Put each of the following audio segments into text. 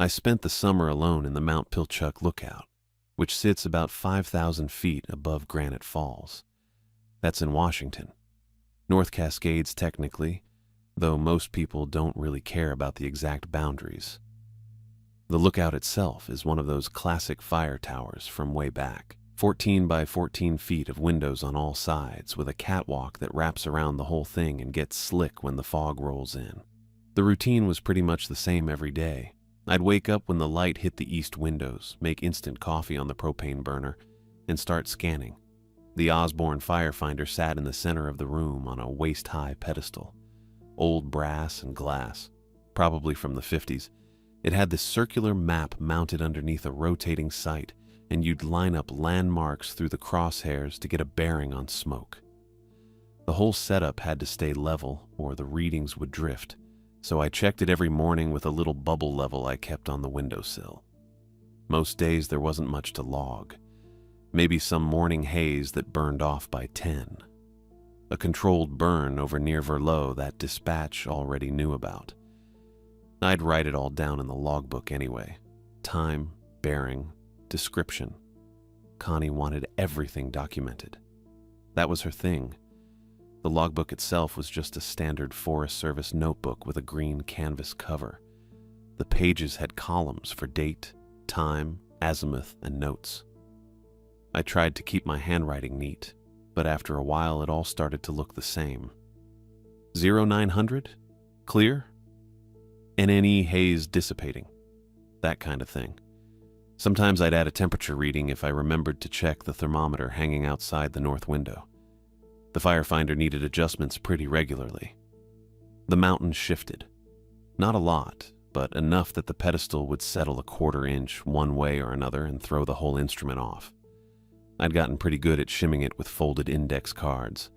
I spent the summer alone in the Mount Pilchuck Lookout, which sits about 5,000 feet above Granite Falls. That's in Washington. North Cascades, technically, though most people don't really care about the exact boundaries. The lookout itself is one of those classic fire towers from way back. 14 by 14 feet of windows on all sides, with a catwalk that wraps around the whole thing and gets slick when the fog rolls in. The routine was pretty much the same every day. I'd wake up when the light hit the east windows, make instant coffee on the propane burner, and start scanning. The Osborne firefinder sat in the center of the room on a waist-high pedestal. Old brass and glass, probably from the 50s. It had this circular map mounted underneath a rotating sight, and you'd line up landmarks through the crosshairs to get a bearing on smoke. The whole setup had to stay level, or the readings would drift, so I checked it every morning with a little bubble level I kept on the windowsill. Most days there wasn't much to log. Maybe some morning haze that burned off by 10. A controlled burn over near Verlo that dispatch already knew about. I'd write it all down in the logbook anyway. Time, bearing, description. Connie wanted everything documented. That was her thing. The logbook itself was just a standard Forest Service notebook with a green canvas cover. The pages had columns for date, time, azimuth, and notes. I tried to keep my handwriting neat, but after a while it all started to look the same. 0900? Clear? NNE haze dissipating. That kind of thing. Sometimes I'd add a temperature reading if I remembered to check the thermometer hanging outside the north window. The firefinder needed adjustments pretty regularly. The mountain shifted. Not a lot, but enough that the pedestal would settle a quarter inch one way or another and throw the whole instrument off. I'd gotten pretty good at shimming it with folded index cards.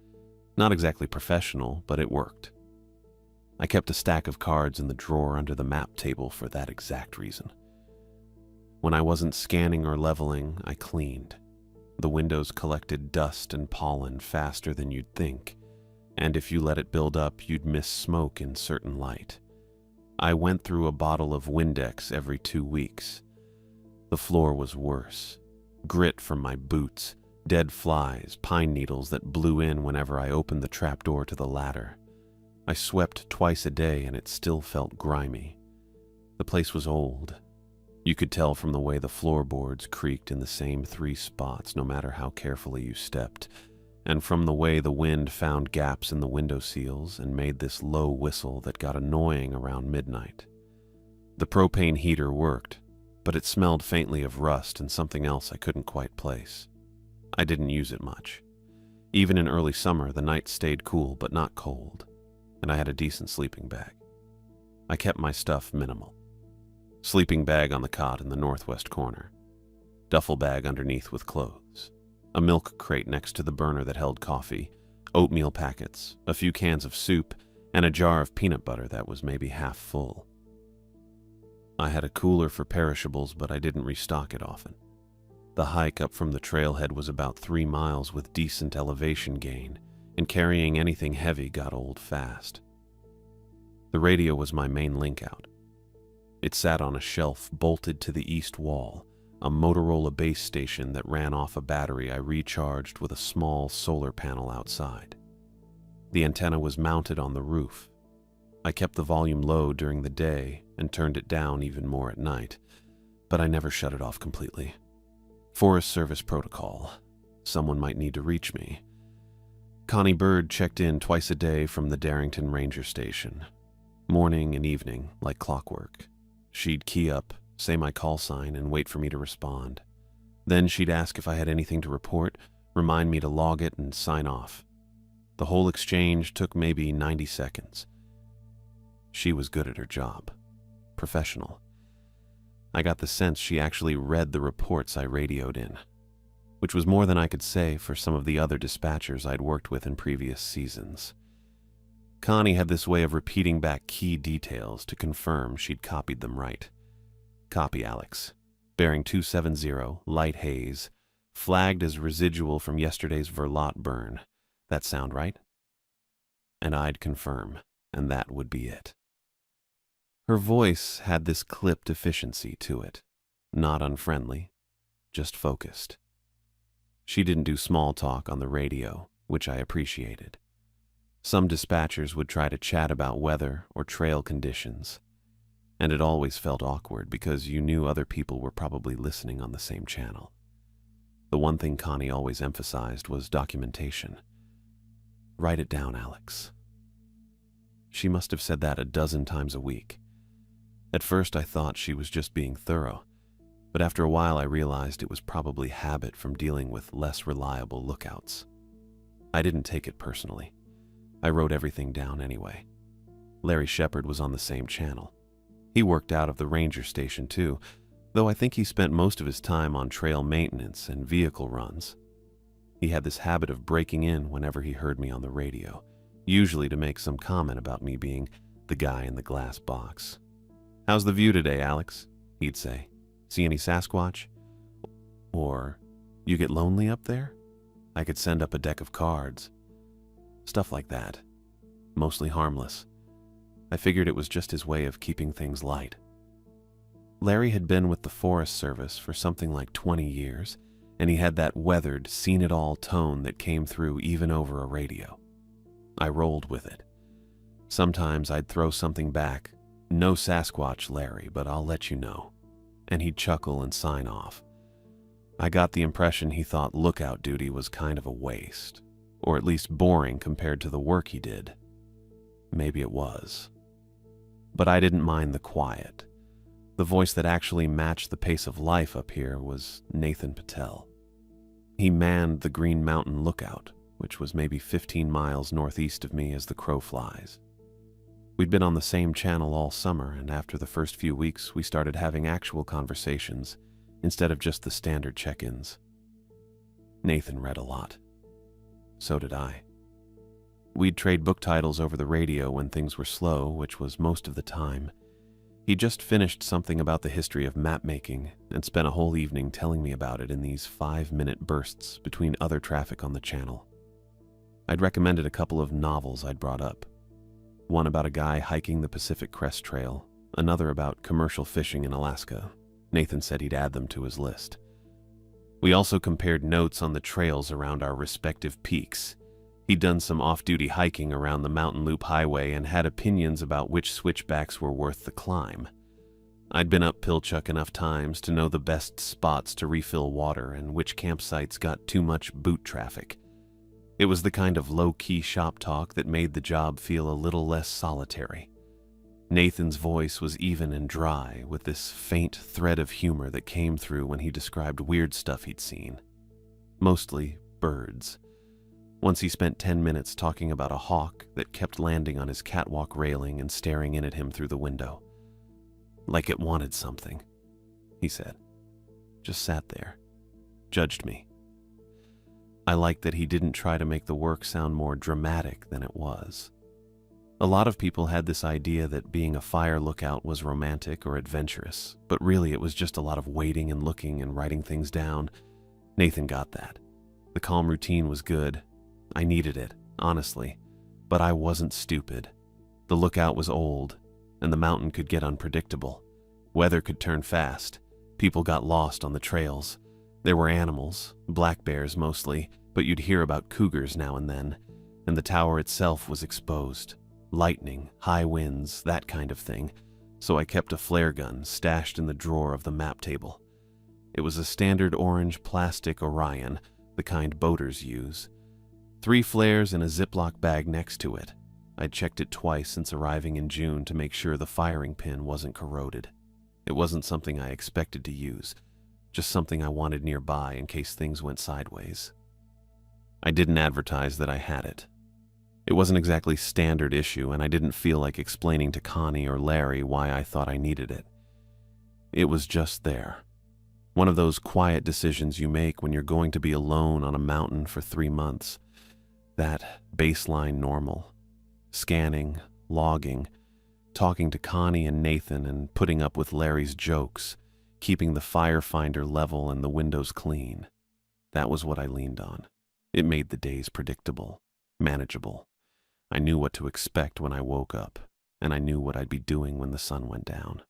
Not exactly professional, but it worked. I kept a stack of cards in the drawer under the map table for that exact reason. When I wasn't scanning or leveling, I cleaned. The windows collected dust and pollen faster than you'd think, and if you let it build up, you'd miss smoke in certain light. I went through a bottle of Windex every 2 weeks. The floor was worse. Grit from my boots, dead flies, pine needles that blew in whenever I opened the trapdoor to the ladder. I swept twice a day and it still felt grimy. The place was old. You could tell from the way the floorboards creaked in the same 3 spots no matter how carefully you stepped, and from the way the wind found gaps in the window seals and made this low whistle that got annoying around midnight. The propane heater worked, but it smelled faintly of rust and something else I couldn't quite place. I didn't use it much. Even in early summer, the nights stayed cool but not cold, and I had a decent sleeping bag. I kept my stuff minimal. Sleeping bag on the cot in the northwest corner. Duffel bag underneath with clothes. A milk crate next to the burner that held coffee, oatmeal packets, a few cans of soup, and a jar of peanut butter that was maybe half full. I had a cooler for perishables, but I didn't restock it often. The hike up from the trailhead was about 3 miles with decent elevation gain, and carrying anything heavy got old fast. The radio was my main link out. It sat on a shelf bolted to the east wall, a Motorola base station that ran off a battery I recharged with a small solar panel outside. The antenna was mounted on the roof. I kept the volume low during the day and turned it down even more at night, but I never shut it off completely. Forest Service protocol. Someone might need to reach me. Connie Bird checked in twice a day from the Darrington Ranger Station. Morning and evening, like clockwork. She'd key up, say my call sign, and wait for me to respond. Then she'd ask if I had anything to report, remind me to log it, and sign off. The whole exchange took maybe 90 seconds. She was good at her job. Professional. I got the sense she actually read the reports I radioed in, which was more than I could say for some of the other dispatchers I'd worked with in previous seasons. Connie had this way of repeating back key details to confirm she'd copied them right. Copy, Alex. Bearing 270, light haze, flagged as residual from yesterday's Verlot burn. That sound right? And I'd confirm, and that would be it. Her voice had this clipped efficiency to it, not unfriendly, just focused. She didn't do small talk on the radio, which I appreciated. Some dispatchers would try to chat about weather or trail conditions, and it always felt awkward because you knew other people were probably listening on the same channel. The one thing Connie always emphasized was documentation. Write it down, Alex. She must have said that a dozen times a week. At first I thought she was just being thorough, but after a while I realized it was probably habit from dealing with less reliable lookouts. I didn't take it personally. I wrote everything down anyway. Larry Shepard was on the same channel. He worked out of the ranger station too, though I think he spent most of his time on trail maintenance and vehicle runs. He had this habit of breaking in whenever he heard me on the radio, usually to make some comment about me being the guy in the glass box. "How's the view today, Alex?" he'd say. "See any Sasquatch?" Or, "You get lonely up there? I could send up a deck of cards." Stuff like that. Mostly harmless. I figured it was just his way of keeping things light. Larry had been with the Forest Service for something like 20 years, and he had that weathered, seen-it-all tone that came through even over a radio. I rolled with it. Sometimes I'd throw something back, "No Sasquatch, Larry, but I'll let you know," and he'd chuckle and sign off. I got the impression he thought lookout duty was kind of a waste, or at least boring compared to the work he did. Maybe it was. But I didn't mind the quiet. The voice that actually matched the pace of life up here was Nathan Patel. He manned the Green Mountain Lookout, which was maybe 15 miles northeast of me as the crow flies. We'd been on the same channel all summer, and after the first few weeks, we started having actual conversations instead of just the standard check-ins. Nathan read a lot. So did I. We'd trade book titles over the radio when things were slow, which was most of the time. He just finished something about the history of map-making and spent a whole evening telling me about it in these 5-minute bursts between other traffic on the channel. I'd recommended a couple of novels I'd brought up. One about a guy hiking the Pacific Crest Trail, another about commercial fishing in Alaska. Nathan said he'd add them to his list. We also compared notes on the trails around our respective peaks. He'd done some off-duty hiking around the Mountain Loop Highway and had opinions about which switchbacks were worth the climb. I'd been up Pilchuck enough times to know the best spots to refill water and which campsites got too much boot traffic. It was the kind of low-key shop talk that made the job feel a little less solitary. Nathan's voice was even and dry, with this faint thread of humor that came through when he described weird stuff he'd seen. Mostly birds. Once he spent 10 minutes talking about a hawk that kept landing on his catwalk railing and staring in at him through the window. Like it wanted something, he said. Just sat there. Judged me. I liked that he didn't try to make the work sound more dramatic than it was. A lot of people had this idea that being a fire lookout was romantic or adventurous, but really it was just a lot of waiting and looking and writing things down. Nathan got that. The calm routine was good. I needed it, honestly, but I wasn't stupid. The lookout was old, and the mountain could get unpredictable. Weather could turn fast. People got lost on the trails. There were animals, black bears mostly, but you'd hear about cougars now and then, and the tower itself was exposed. Lightning, high winds, that kind of thing, so I kept a flare gun stashed in the drawer of the map table. It was a standard orange plastic Orion, the kind boaters use. 3 flares in a Ziploc bag next to it. I'd checked it twice since arriving in June to make sure the firing pin wasn't corroded. It wasn't something I expected to use, just something I wanted nearby in case things went sideways. I didn't advertise that I had it. It wasn't exactly standard issue, and I didn't feel like explaining to Connie or Larry why I thought I needed it. It was just there. One of those quiet decisions you make when you're going to be alone on a mountain for 3 months. That baseline normal. Scanning, logging, talking to Connie and Nathan and putting up with Larry's jokes, keeping the firefinder level and the windows clean. That was what I leaned on. It made the days predictable, manageable. I knew what to expect when I woke up, and I knew what I'd be doing when the sun went down.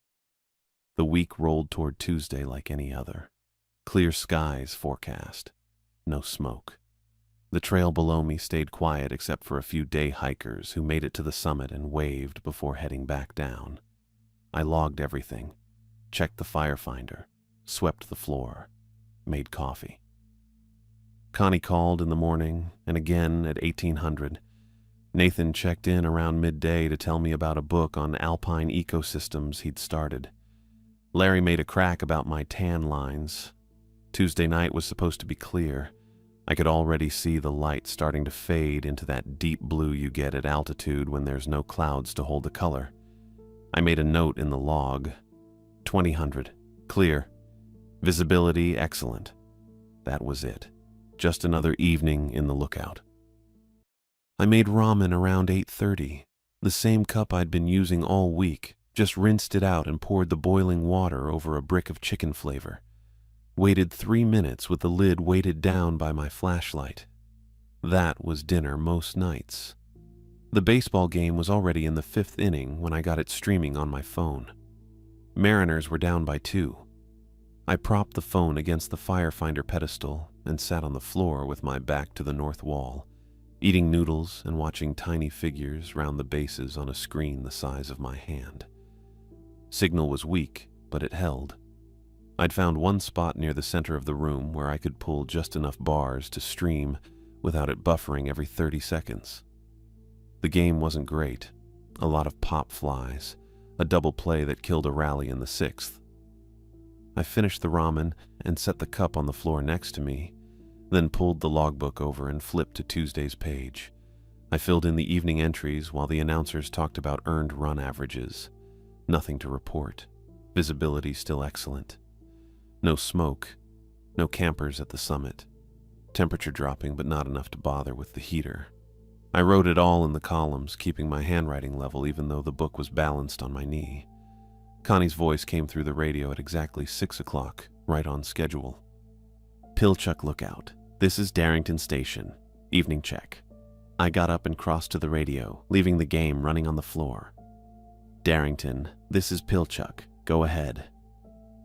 The week rolled toward Tuesday like any other. Clear skies forecast. No smoke. The trail below me stayed quiet except for a few day hikers who made it to the summit and waved before heading back down. I logged everything, checked the fire finder, swept the floor, made coffee. Connie called in the morning, and again at 1800. Nathan checked in around midday to tell me about a book on alpine ecosystems he'd started. Larry made a crack about my tan lines. Tuesday night was supposed to be clear. I could already see the light starting to fade into that deep blue you get at altitude when there's no clouds to hold the color. I made a note in the log. 2000, clear. Visibility excellent. That was it. Just another evening in the lookout. I made ramen around 8:30, the same cup I'd been using all week, just rinsed it out and poured the boiling water over a brick of chicken flavor. Waited 3 minutes with the lid weighted down by my flashlight. That was dinner most nights. The baseball game was already in the 5th inning when I got it streaming on my phone. Mariners were down by 2. I propped the phone against the firefinder pedestal and sat on the floor with my back to the north wall, eating noodles and watching tiny figures round the bases on a screen the size of my hand. Signal was weak, but it held. I'd found one spot near the center of the room where I could pull just enough bars to stream without it buffering every 30 seconds. The game wasn't great. A lot of pop flies, a double play that killed a rally in the 6th. I finished the ramen and set the cup on the floor next to me, then pulled the logbook over and flipped to Tuesday's page. I filled in the evening entries while the announcers talked about earned run averages. Nothing to report. Visibility still excellent. No smoke. No campers at the summit. Temperature dropping, but not enough to bother with the heater. I wrote it all in the columns, keeping my handwriting level even though the book was balanced on my knee. Connie's voice came through the radio at exactly 6 o'clock, right on schedule. Pilchuck Lookout. This is Darrington Station. Evening check. I got up and crossed to the radio, leaving the game running on the floor. Darrington, this is Pilchuck. Go ahead.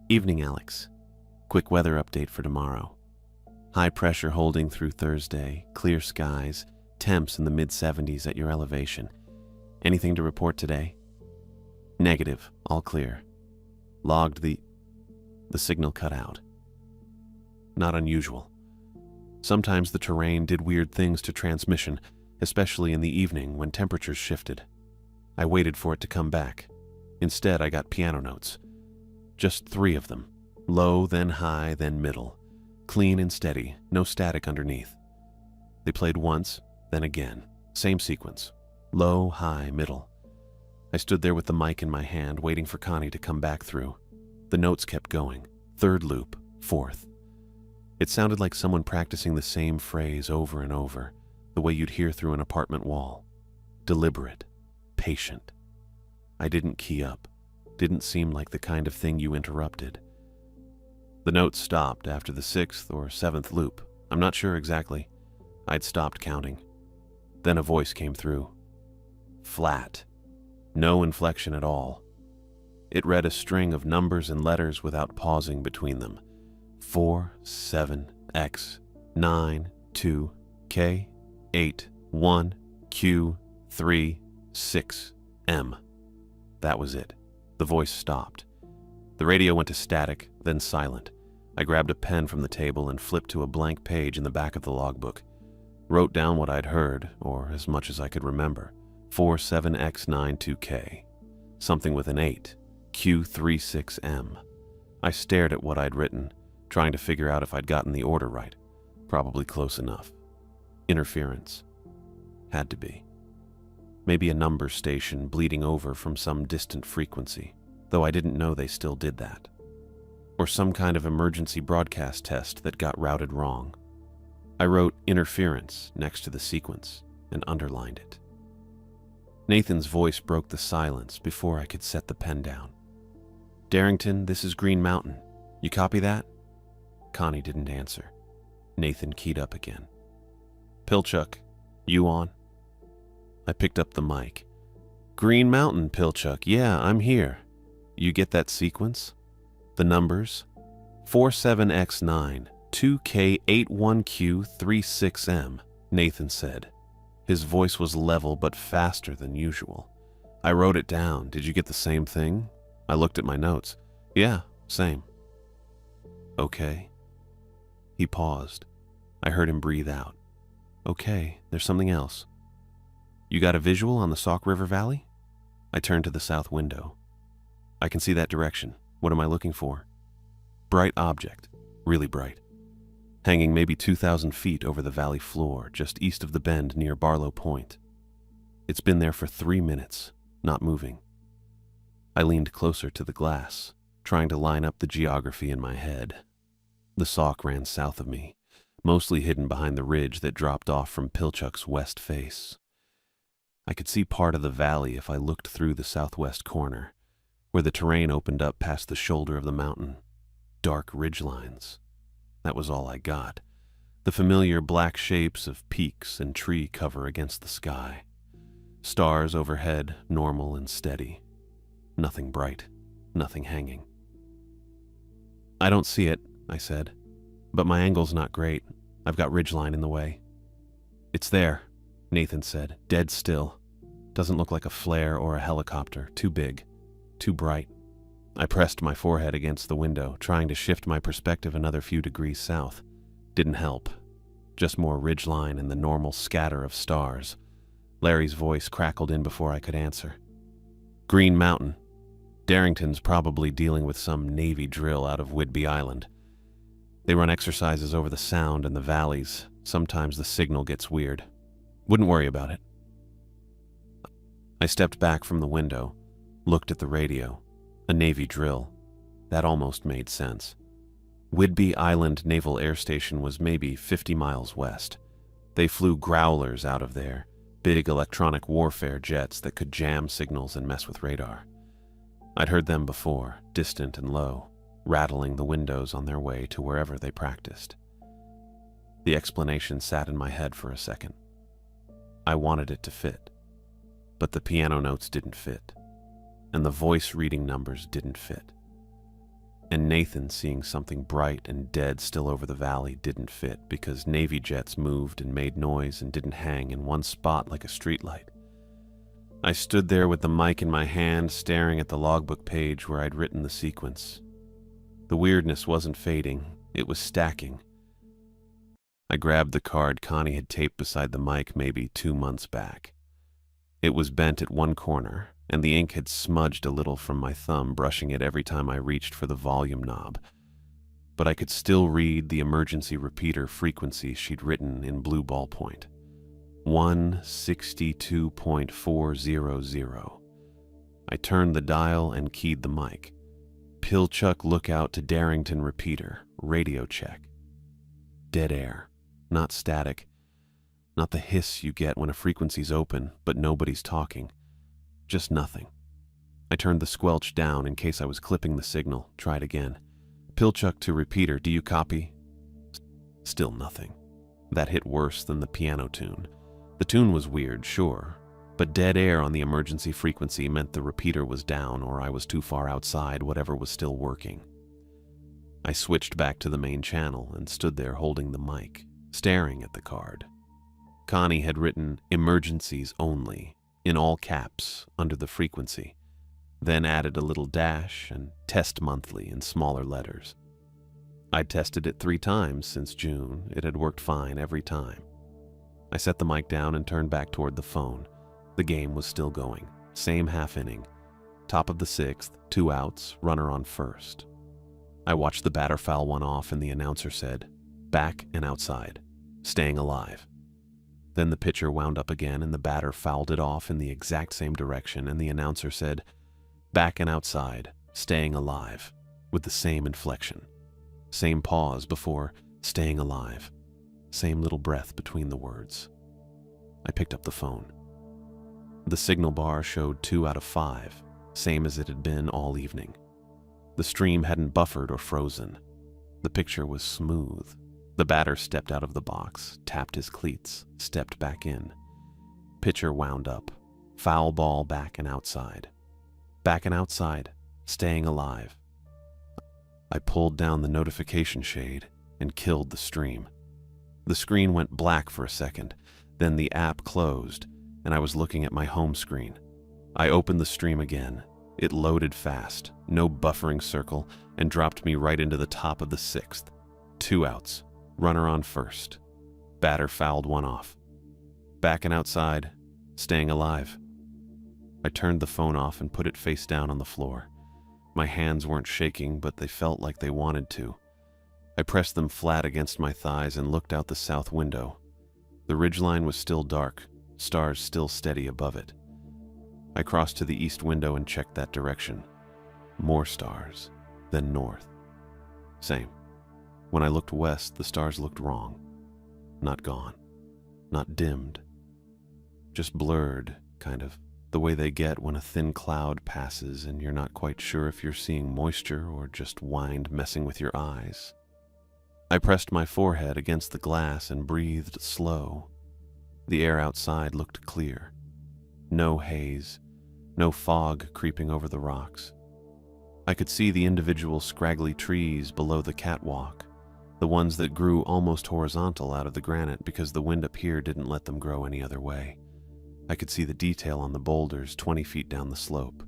Evening, Alex. Quick weather update for tomorrow. High pressure holding through Thursday, clear skies, temps in the mid-70s at your elevation. Anything to report today? Negative, all clear. Logged the signal cut out. Not unusual. Sometimes the terrain did weird things to transmission, especially in the evening when temperatures shifted. I waited for it to come back. Instead, I got piano notes. Just 3 of them. Low, then high, then middle. Clean and steady, no static underneath. They played once, then again. Same sequence. Low, high, middle. I stood there with the mic in my hand, waiting for Connie to come back through. The notes kept going. 3rd loop, 4th. It sounded like someone practicing the same phrase over and over, the way you'd hear through an apartment wall. Deliberate. Patient. I didn't key up. Didn't seem like the kind of thing you interrupted. The notes stopped after the 6th or 7th loop. I'm not sure exactly. I'd stopped counting. Then a voice came through. Flat. No inflection at all. It read a string of numbers and letters without pausing between them. 4, 7, X, 9, 2, K, 8, 1, Q, 3, 6, M. That was it. The voice stopped. The radio went to static, then silent. I grabbed a pen from the table and flipped to a blank page in the back of the logbook. Wrote down what I'd heard, or as much as I could remember. 47X92K. Something with an 8. Q36M. I stared at what I'd written, trying to figure out if I'd gotten the order right. Probably close enough. Interference. Had to be. Maybe a number station bleeding over from some distant frequency, though I didn't know they still did that. Or some kind of emergency broadcast test that got routed wrong. I wrote interference next to the sequence and underlined it. Nathan's voice broke the silence before I could set the pen down. Darrington, this is Green Mountain. You copy that? Connie didn't answer. Nathan keyed up again. Pilchuck, you on? I picked up the mic. Green Mountain, Pilchuck. Yeah, I'm here. You get that sequence? The numbers? 47X9, 2K81Q36M, Nathan said. His voice was level but faster than usual. I wrote it down. Did you get the same thing? I looked at my notes. Yeah, same. Okay. He paused. I heard him breathe out. Okay, there's something else. You got a visual on the Sauk River Valley? I turned to the south window. I can see that direction. What am I looking for? Bright object. Really bright. Hanging maybe 2,000 feet over the valley floor, just east of the bend near Barlow Point. It's been there for 3 minutes, not moving. I leaned closer to the glass, trying to line up the geography in my head. The Sauk ran south of me, mostly hidden behind the ridge that dropped off from Pilchuck's west face. I could see part of the valley if I looked through the southwest corner, where the terrain opened up past the shoulder of the mountain. Dark ridge lines. That was all I got. The familiar black shapes of peaks and tree cover against the sky. Stars overhead, normal and steady. Nothing bright, nothing hanging. I don't see it, I said, but my angle's not great. I've got ridgeline in the way. It's there, Nathan said, dead still. Doesn't look like a flare or a helicopter. Too big, too bright. I pressed my forehead against the window, trying to shift my perspective another few degrees south. Didn't help. Just more ridgeline and the normal scatter of stars. Larry's voice crackled in before I could answer. Green Mountain. Darrington's probably dealing with some Navy drill out of Whidbey Island. They run exercises over the Sound and the valleys. Sometimes the signal gets weird. Wouldn't worry about it. I stepped back from the window, looked at the radio. A Navy drill. That almost made sense. Whidbey Island Naval Air Station was maybe 50 miles west. They flew growlers out of there, big electronic warfare jets that could jam signals and mess with radar. I'd heard them before, distant and low, rattling the windows on their way to wherever they practiced. The explanation sat in my head for a second. I wanted it to fit, but the piano notes didn't fit, and the voice reading numbers didn't fit. And Nathan seeing something bright and dead still over the valley didn't fit because Navy jets moved and made noise and didn't hang in one spot like a streetlight. I stood there with the mic in my hand, staring at the logbook page where I'd written the sequence. The weirdness wasn't fading, it was stacking. I grabbed the card Connie had taped beside the mic maybe 2 months back. It was bent at one corner, and the ink had smudged a little from my thumb, brushing it every time I reached for the volume knob. But I could still read the emergency repeater frequency she'd written in blue ballpoint. 162.400. I turned the dial and keyed the mic. Pilchuck lookout to Darrington repeater, radio check. Dead air, not static. Not the hiss you get when a frequency's open, but nobody's talking. Just nothing. I turned the squelch down in case I was clipping the signal, tried again. Pilchuck to repeater, do you copy? Still nothing. That hit worse than the piano tune. The tune was weird, sure, but dead air on the emergency frequency meant the repeater was down or I was too far outside whatever was still working. I switched back to the main channel and stood there holding the mic, staring at the card. Connie had written emergencies only, in all caps, under the frequency, then added a little dash and test monthly in smaller letters. I'd tested it 3 times since June. It had worked fine every time. I set the mic down and turned back toward the phone. The game was still going. Same half inning. Top of the 6th, 2 outs, runner on first. I watched the batter foul one off and the announcer said, back and outside, staying alive. Then the pitcher wound up again and the batter fouled it off in the exact same direction and the announcer said, back and outside, staying alive, with the same inflection. Same pause before staying alive. Same little breath between the words. I picked up the phone. The signal bar showed 2 out of 5, same as it had been all evening. The stream hadn't buffered or frozen. The picture was smooth. The batter stepped out of the box, tapped his cleats, stepped back in. Pitcher wound up. Foul ball back and outside. Back and outside, staying alive. I pulled down the notification shade and killed the stream. The screen went black for a second, then the app closed, and I was looking at my home screen. I opened the stream again. It loaded fast, no buffering circle, and dropped me right into the top of the 6th. 2 outs, runner on first. Batter fouled one off. Back and outside, staying alive. I turned the phone off and put it face down on the floor. My hands weren't shaking, but they felt like they wanted to. I pressed them flat against my thighs and looked out the south window. The ridgeline was still dark, stars still steady above it. I crossed to the east window and checked that direction. More stars, then north. Same. When I looked west, the stars looked wrong. Not gone. Not dimmed. Just blurred, kind of, the way they get when a thin cloud passes and you're not quite sure if you're seeing moisture or just wind messing with your eyes. I pressed my forehead against the glass and breathed slow. The air outside looked clear. No haze, no fog creeping over the rocks. I could see the individual scraggly trees below the catwalk, the ones that grew almost horizontal out of the granite because the wind up here didn't let them grow any other way. I could see the detail on the boulders 20 feet down the slope.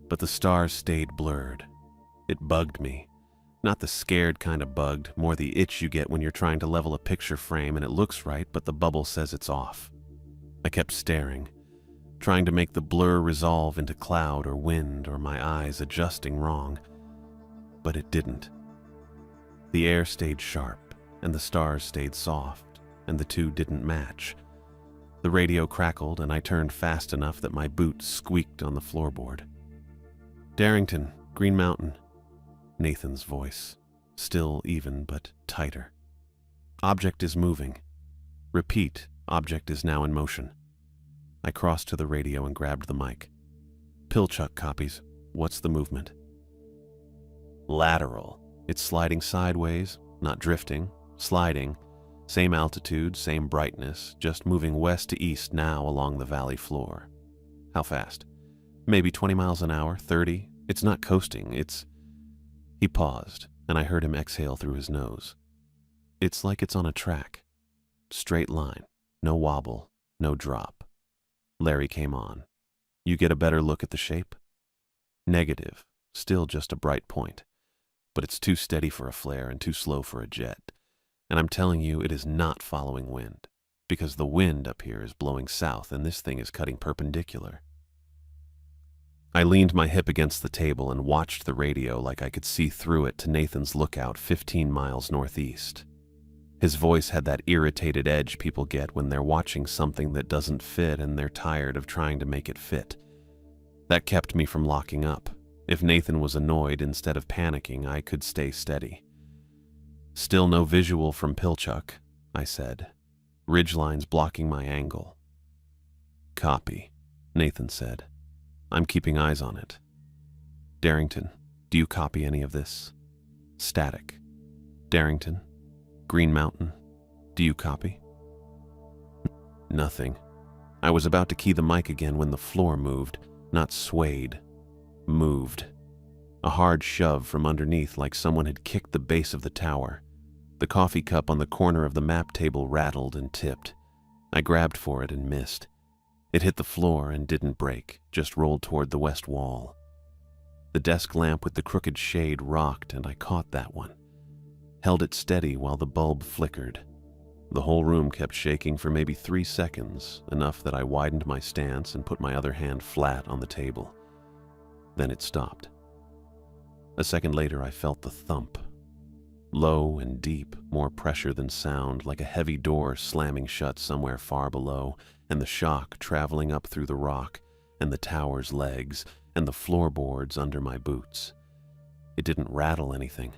But the stars stayed blurred. It bugged me. Not the scared kind of bugged, more the itch you get when you're trying to level a picture frame and it looks right, but the bubble says it's off. I kept staring, trying to make the blur resolve into cloud or wind or my eyes adjusting wrong, but it didn't. The air stayed sharp, and the stars stayed soft, and the two didn't match. The radio crackled, and I turned fast enough that my boot squeaked on the floorboard. "Darrington, Green Mountain." Nathan's voice, still even but tighter. "Object is moving. Repeat, object is now in motion." I crossed to the radio and grabbed the mic. "Pilchuck copies. What's the movement?" "Lateral. It's sliding sideways, not drifting, sliding. Same altitude, same brightness, just moving west to east now along the valley floor." "How fast?" "Maybe 20 miles an hour, 30. It's not coasting, it's..." He paused, and I heard him exhale through his nose. "It's like it's on a track. Straight line, no wobble, no drop." Larry came on. "You get a better look at the shape?" "Negative, still just a bright point. But it's too steady for a flare and too slow for a jet. And I'm telling you, it is not following wind, because the wind up here is blowing south and this thing is cutting perpendicular." I leaned my hip against the table and watched the radio like I could see through it to Nathan's lookout 15 miles northeast. His voice had that irritated edge people get when they're watching something that doesn't fit and they're tired of trying to make it fit. That kept me from locking up. If Nathan was annoyed, instead of panicking, I could stay steady. "Still no visual from Pilchuck," I said. "Ridgeline's blocking my angle." "Copy," Nathan said. "I'm keeping eyes on it." "Darrington, do you copy any of this?" Static. "Darrington, Green Mountain, do you copy?" Nothing. I was about to key the mic again when the floor moved, not swayed. Moved. A hard shove from underneath like someone had kicked the base of the tower. The coffee cup on the corner of the map table rattled and tipped. I grabbed for it and missed. It hit the floor and didn't break, just rolled toward the west wall. The desk lamp with the crooked shade rocked and I caught that one. Held it steady while the bulb flickered. The whole room kept shaking for maybe 3 seconds, enough that I widened my stance and put my other hand flat on the table. Then it stopped. A second later, I felt the thump. Low and deep, more pressure than sound, like a heavy door slamming shut somewhere far below, and the shock traveling up through the rock, and the tower's legs, and the floorboards under my boots. It didn't rattle anything.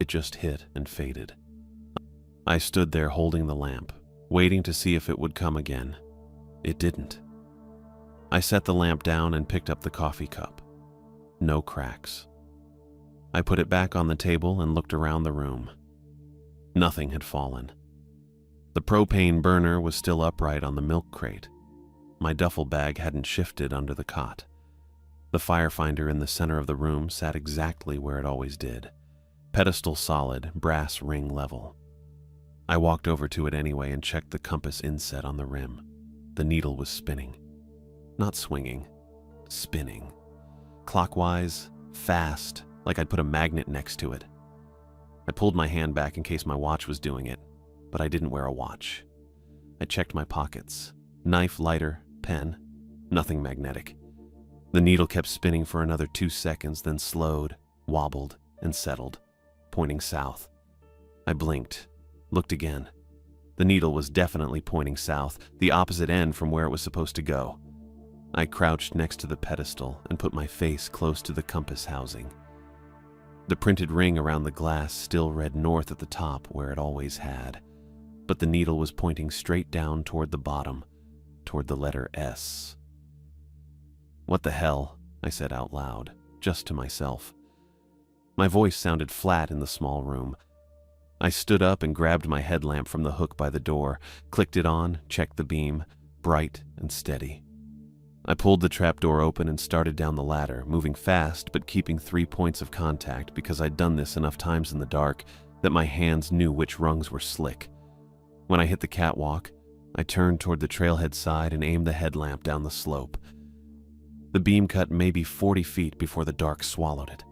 It just hit and faded. I stood there holding the lamp, waiting to see if it would come again. It didn't. I set the lamp down and picked up the coffee cup. No cracks. I put it back on the table and looked around the room. Nothing had fallen. The propane burner was still upright on the milk crate. My duffel bag hadn't shifted under the cot. The firefinder in the center of the room sat exactly where it always did, pedestal solid, brass ring level. I walked over to it anyway and checked the compass inset on the rim. The needle was spinning. Not swinging, spinning. Clockwise, fast, like I'd put a magnet next to it. I pulled my hand back in case my watch was doing it, but I didn't wear a watch. I checked my pockets. Knife, lighter, pen, nothing magnetic. The needle kept spinning for another 2 seconds, then slowed, wobbled, and settled, pointing south. I blinked, looked again. The needle was definitely pointing south, the opposite end from where it was supposed to go. I crouched next to the pedestal and put my face close to the compass housing. The printed ring around the glass still read north at the top where it always had, but the needle was pointing straight down toward the bottom, toward the letter S. "What the hell?" I said out loud, just to myself. My voice sounded flat in the small room. I stood up and grabbed my headlamp from the hook by the door, clicked it on, checked the beam, bright and steady. I pulled the trapdoor open and started down the ladder, moving fast but keeping 3 points of contact because I'd done this enough times in the dark that my hands knew which rungs were slick. When I hit the catwalk, I turned toward the trailhead side and aimed the headlamp down the slope. The beam cut maybe 40 feet before the dark swallowed it.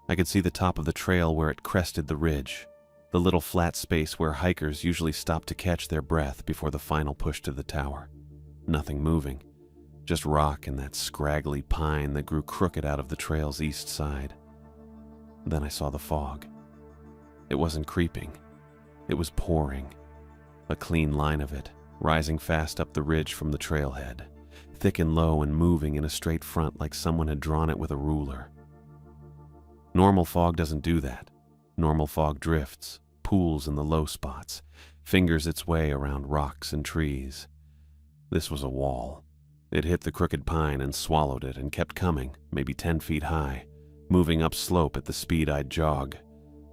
I could see the top of the trail where it crested the ridge, the little flat space where hikers usually stop to catch their breath before the final push to the tower. Nothing moving. Just rock and that scraggly pine that grew crooked out of the trail's east side. Then I saw the fog. It wasn't creeping. It was pouring. A clean line of it, rising fast up the ridge from the trailhead, thick and low and moving in a straight front like someone had drawn it with a ruler. Normal fog doesn't do that. Normal fog drifts, pools in the low spots, fingers its way around rocks and trees. This was a wall. It hit the crooked pine and swallowed it and kept coming, maybe 10 feet high, moving up slope at the speed I'd jog.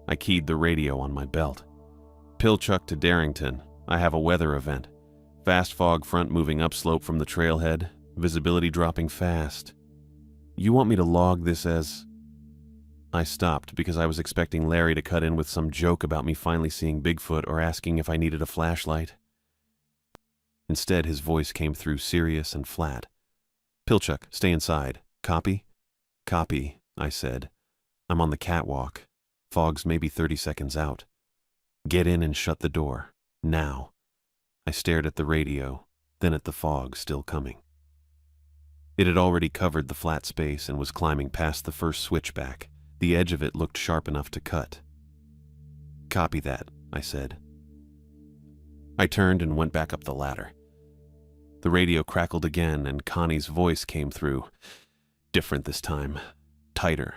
I keyed the radio on my belt. "Pilchuck to Darrington. I have a weather event. Fast fog front moving upslope from the trailhead. Visibility dropping fast. You want me to log this as..." I stopped because I was expecting Larry to cut in with some joke about me finally seeing Bigfoot or asking if I needed a flashlight. Instead, his voice came through serious and flat. "Pilchuck, stay inside. Copy?" "Copy," I said. "I'm on the catwalk. Fog's maybe 30 seconds out. Get in and shut the door. Now." I stared at the radio, then at the fog still coming. It had already covered the flat space and was climbing past the first switchback. The edge of it looked sharp enough to cut. "Copy that," I said. I turned and went back up the ladder. The radio crackled again and Connie's voice came through. Different this time. Tighter.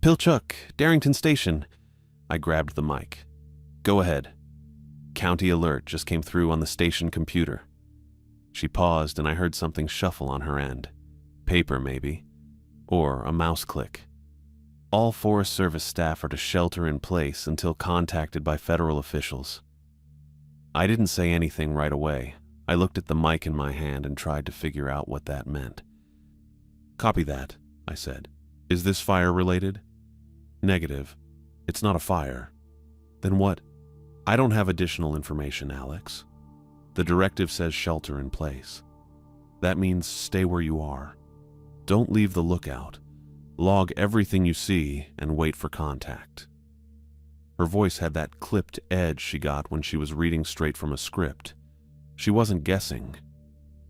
"Pilchuck, Darrington Station." I grabbed the mic. "Go ahead." "County alert" just came through on the station computer. She paused and I heard something shuffle on her end. Paper, maybe. Or a mouse click. "All Forest Service staff are to shelter in place until contacted by federal officials." I didn't say anything right away. I looked at the mic in my hand and tried to figure out what that meant. "Copy that," I said. "Is this fire related?" "Negative. It's not a fire." "Then what?" "I don't have additional information, Alex. The directive says shelter in place. That means stay where you are. Don't leave the lookout. Log everything you see and wait for contact." Her voice had that clipped edge she got when she was reading straight from a script. She wasn't guessing.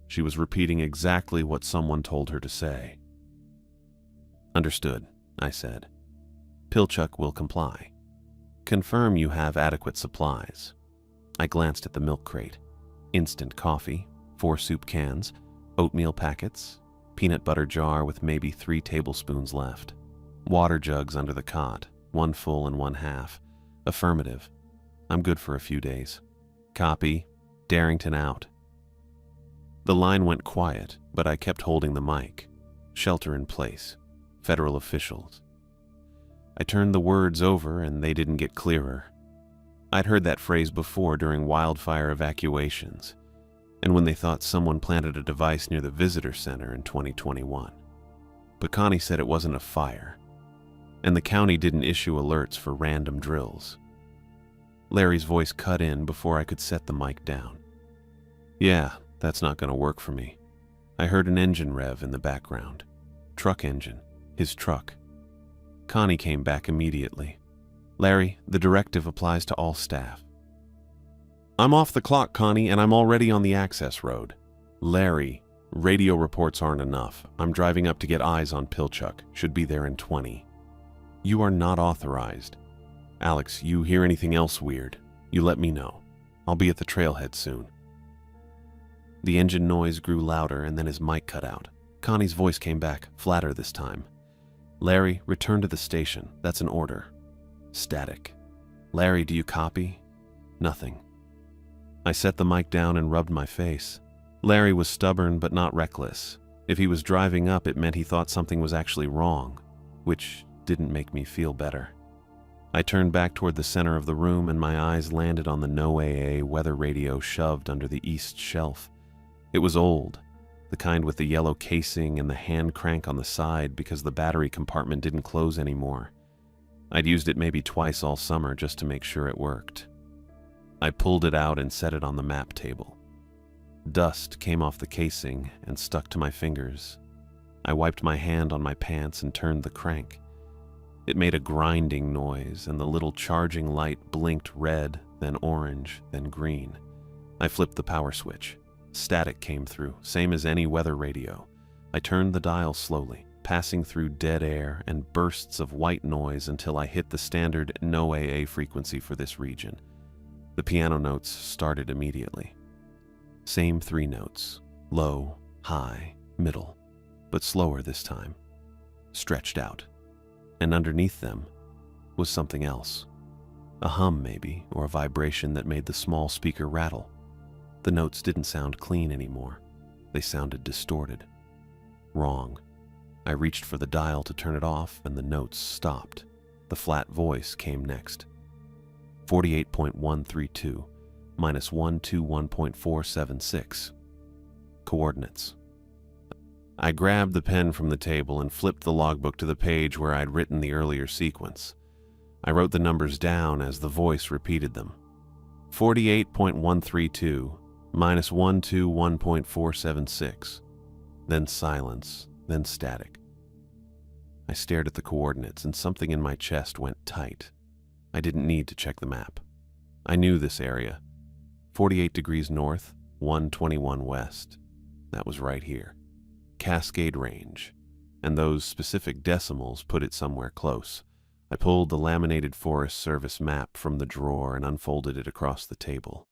She was repeating exactly what someone told her to say. "Understood," I said. "Pilchuck will comply. Confirm you have adequate supplies." I glanced at the milk crate. Instant coffee, 4 soup cans, oatmeal packets, peanut butter jar with maybe 3 tablespoons left, water jugs under the cot, 1 full and 1 half. Affirmative. I'm good for a few days. Copy. Darrington out. The line went quiet, but I kept holding the mic. Shelter in place. Federal officials. I turned the words over and they didn't get clearer. I'd heard that phrase before during wildfire evacuations. and when they thought someone planted a device near the visitor center in 2021. But Connie said it wasn't a fire, and the county didn't issue alerts for random drills. Larry's voice cut in before I could set the mic down. Yeah, that's not going to work for me. I heard an engine rev in the background. Truck engine. His truck. Connie came back immediately. Larry, the directive applies to all staff. I'm off the clock, Connie, and I'm already on the access road. Larry, radio reports aren't enough. I'm driving up to get eyes on Pilchuck. Should be there in 20. You are not authorized. Alex, you hear anything else weird, you let me know. I'll be at the trailhead soon. The engine noise grew louder and then his mic cut out. Connie's voice came back, flatter this time. Larry, return to the station. That's an order. Static. Larry, do you copy? Nothing. I set the mic down and rubbed my face. Larry was stubborn but not reckless. If he was driving up, it meant he thought something was actually wrong, which didn't make me feel better. I turned back toward the center of the room and my eyes landed on the NOAA weather radio shoved under the east shelf. It was old, the kind with the yellow casing and the hand crank on the side because the battery compartment didn't close anymore. I'd used it maybe twice all summer just to make sure it worked. I pulled it out and set it on the map table. Dust came off the casing and stuck to my fingers. I wiped my hand on my pants and turned the crank. It made a grinding noise and the little charging light blinked red, then orange, then green. I flipped the power switch. Static came through, same as any weather radio. I turned the dial slowly, passing through dead air and bursts of white noise until I hit the standard NOAA frequency for this region. The piano notes started immediately. Same 3 notes, low, high, middle, but slower this time, stretched out. And underneath them was something else. A hum maybe, or a vibration that made the small speaker rattle. The notes didn't sound clean anymore. They sounded distorted. Wrong. I reached for the dial to turn it off and the notes stopped. The flat voice came next. 48.132 minus 121.476. Coordinates. I grabbed the pen from the table and flipped the logbook to the page where I'd written the earlier sequence. I wrote the numbers down as the voice repeated them. 48.132 minus 121.476. Then silence, then static. I stared at the coordinates and something in my chest went tight. I didn't need to check the map. I knew this area. 48 degrees north, 121 west. That was right here. Cascade Range, and those specific decimals put it somewhere close. I pulled the laminated Forest Service map from the drawer and unfolded it across the table.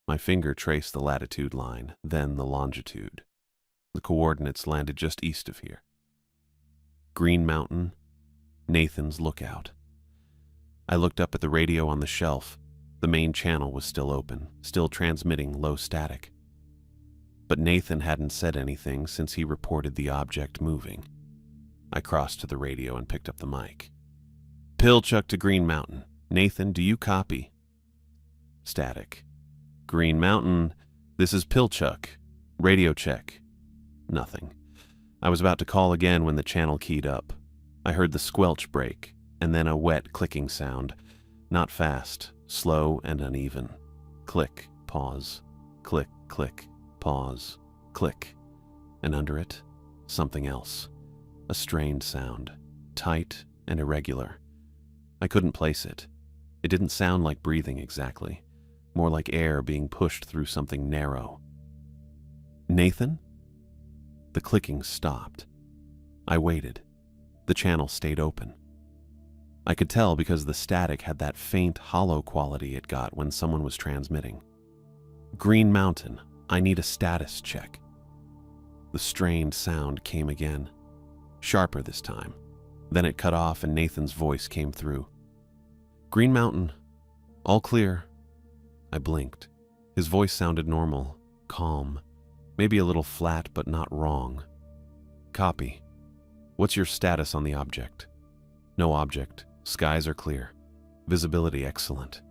My finger traced the latitude line, then the longitude. The coordinates landed just east of here. Green Mountain, Nathan's Lookout. I looked up at the radio on the shelf. The main channel was still open, still transmitting low static. But Nathan hadn't said anything since he reported the object moving. I crossed to the radio and picked up the mic. Pilchuck to Green Mountain. Nathan, do you copy? Static. Green Mountain, this is Pilchuck. Radio check. Nothing. I was about to call again when the channel keyed up. I heard the squelch break, and then a wet clicking sound. Not fast, slow and uneven. Click, pause, click, click. Pause, click, and under it, something else. A strained sound, tight and irregular. I couldn't place it. It didn't sound like breathing exactly, more like air being pushed through something narrow. Nathan? The clicking stopped. I waited. The channel stayed open. I could tell because the static had that faint, hollow quality it got when someone was transmitting. Green Mountain. I need a status check. The strained sound came again, sharper this time. Then it cut off and Nathan's voice came through. Green Mountain, all clear. I blinked. His voice sounded normal, calm, maybe a little flat but not wrong. Copy. What's your status on the object? No object. Skies are clear. Visibility excellent.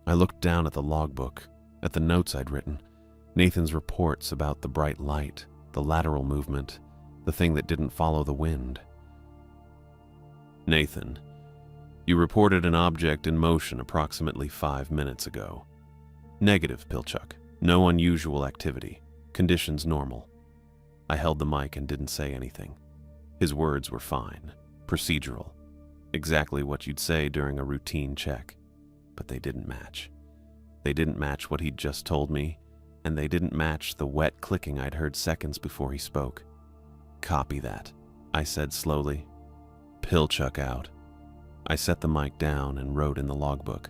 I looked down at the logbook, at the notes I'd written. Nathan's reports about the bright light, the lateral movement, the thing that didn't follow the wind. Nathan, you reported an object in motion approximately 5 minutes ago. Negative, Pilchuck. No unusual activity. Conditions normal. I held the mic and didn't say anything. His words were fine, procedural, exactly what you'd say during a routine check. But they didn't match. They didn't match what he'd just told me, and they didn't match the wet clicking I'd heard seconds before he spoke. Copy that, I said slowly. Pilchuck out. I set the mic down and wrote in the logbook.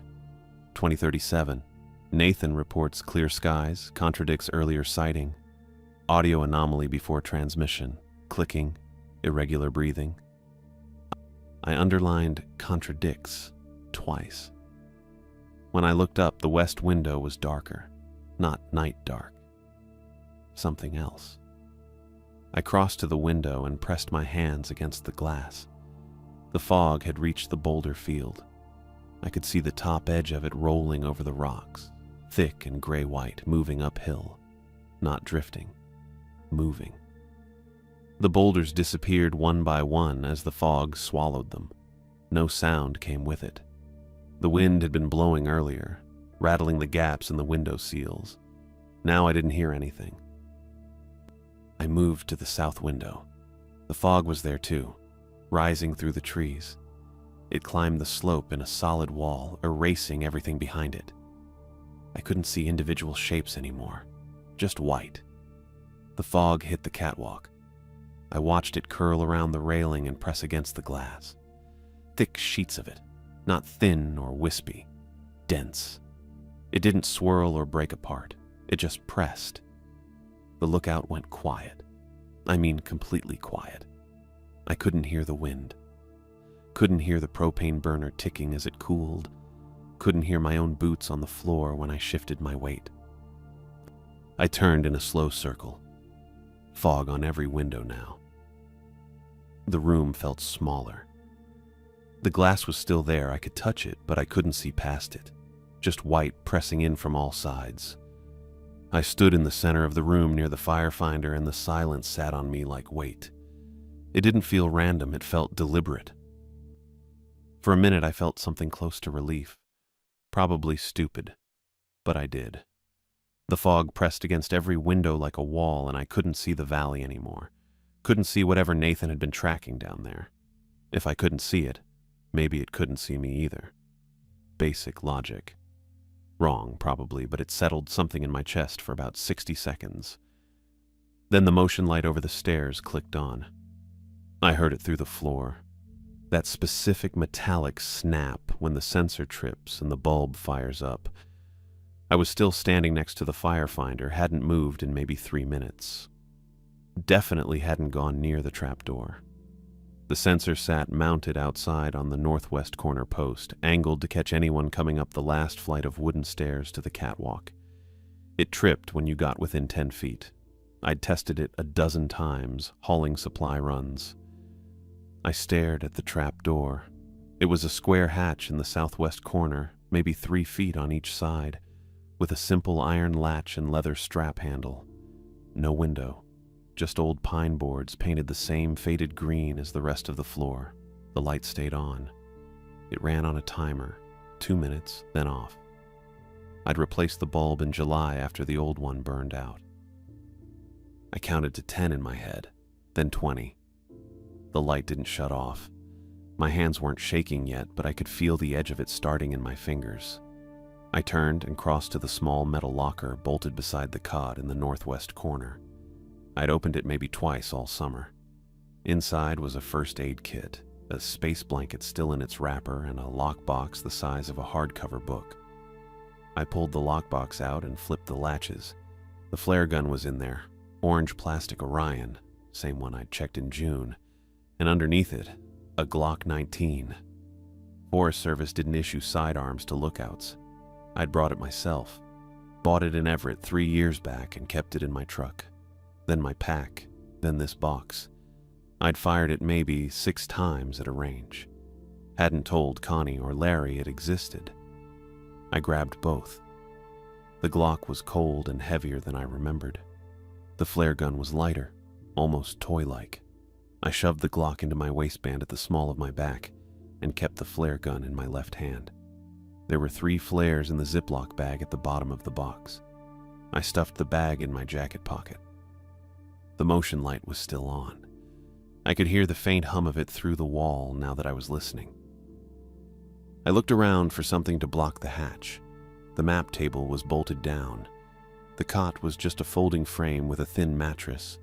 2037. Nathan reports clear skies, contradicts earlier sighting. Audio anomaly before transmission, clicking, irregular breathing. I underlined contradicts twice. When I looked up, the west window was darker, not night dark. Something else. I crossed to the window and pressed my hands against the glass. The fog had reached the boulder field. I could see the top edge of it rolling over the rocks, thick and gray-white, moving uphill, not drifting, moving. The boulders disappeared one by one as the fog swallowed them. No sound came with it. The wind had been blowing earlier, rattling the gaps in the window seals. Now I didn't hear anything. I moved to the south window. The fog was there too, rising through the trees. It climbed the slope in a solid wall, erasing everything behind it. I couldn't see individual shapes anymore, just white. The fog hit the catwalk. I watched it curl around the railing and press against the glass. Thick sheets of it, not thin or wispy, dense. It didn't swirl or break apart. It just pressed. The lookout went quiet. I mean completely quiet. I couldn't hear the wind. Couldn't hear the propane burner ticking as it cooled. Couldn't hear my own boots on the floor when I shifted my weight. I turned in a slow circle. Fog on every window now. The room felt smaller. The glass was still there. I could touch it, but I couldn't see past it. Just white pressing in from all sides. I stood in the center of the room near the firefinder, and the silence sat on me like weight. It didn't feel random, it felt deliberate. For a minute I felt something close to relief. Probably stupid, but I did. The fog pressed against every window like a wall, and I couldn't see the valley anymore. Couldn't see whatever Nathan had been tracking down there. If I couldn't see it, maybe it couldn't see me either. Basic logic. Wrong, probably, but it settled something in my chest for about 60 seconds. Then the motion light over the stairs clicked on. I heard it through the floor. That specific metallic snap when the sensor trips and the bulb fires up. I was still standing next to the firefinder, hadn't moved in maybe 3 minutes. Definitely hadn't gone near the trapdoor. The sensor sat mounted outside on the northwest corner post, angled to catch anyone coming up the last flight of wooden stairs to the catwalk. It tripped when you got within 10 feet. I'd tested it a dozen times, hauling supply runs. I stared at the trap door. It was a square hatch in the southwest corner, maybe 3 feet on each side, with a simple iron latch and leather strap handle. No window, just old pine boards painted the same faded green as the rest of the floor. The light stayed on. It ran on a timer, 2 minutes, then off. I'd replaced the bulb in July after the old one burned out. I counted to 10 in my head, then 20. The light didn't shut off. My hands weren't shaking yet, but I could feel the edge of it starting in my fingers. I turned and crossed to the small metal locker bolted beside the cot in the northwest corner. I'd opened it maybe twice all summer. Inside was a first aid kit, a space blanket still in its wrapper, and a lockbox the size of a hardcover book. I pulled the lockbox out and flipped the latches. The flare gun was in there, orange plastic Orion, same one I'd checked in June, and underneath it, a Glock 19. Forest Service didn't issue sidearms to lookouts. I'd brought it myself, bought it in Everett 3 years back and kept it in my truck. Then my pack, then this box. I'd fired it maybe 6 times at a range. Hadn't told Connie or Larry it existed. I grabbed both. The Glock was cold and heavier than I remembered. The flare gun was lighter, almost toy-like. I shoved the Glock into my waistband at the small of my back and kept the flare gun in my left hand. There were 3 flares in the Ziploc bag at the bottom of the box. I stuffed the bag in my jacket pocket. The motion light was still on. I could hear the faint hum of it through the wall now that I was listening. I looked around for something to block the hatch. The map table was bolted down. The cot was just a folding frame with a thin mattress.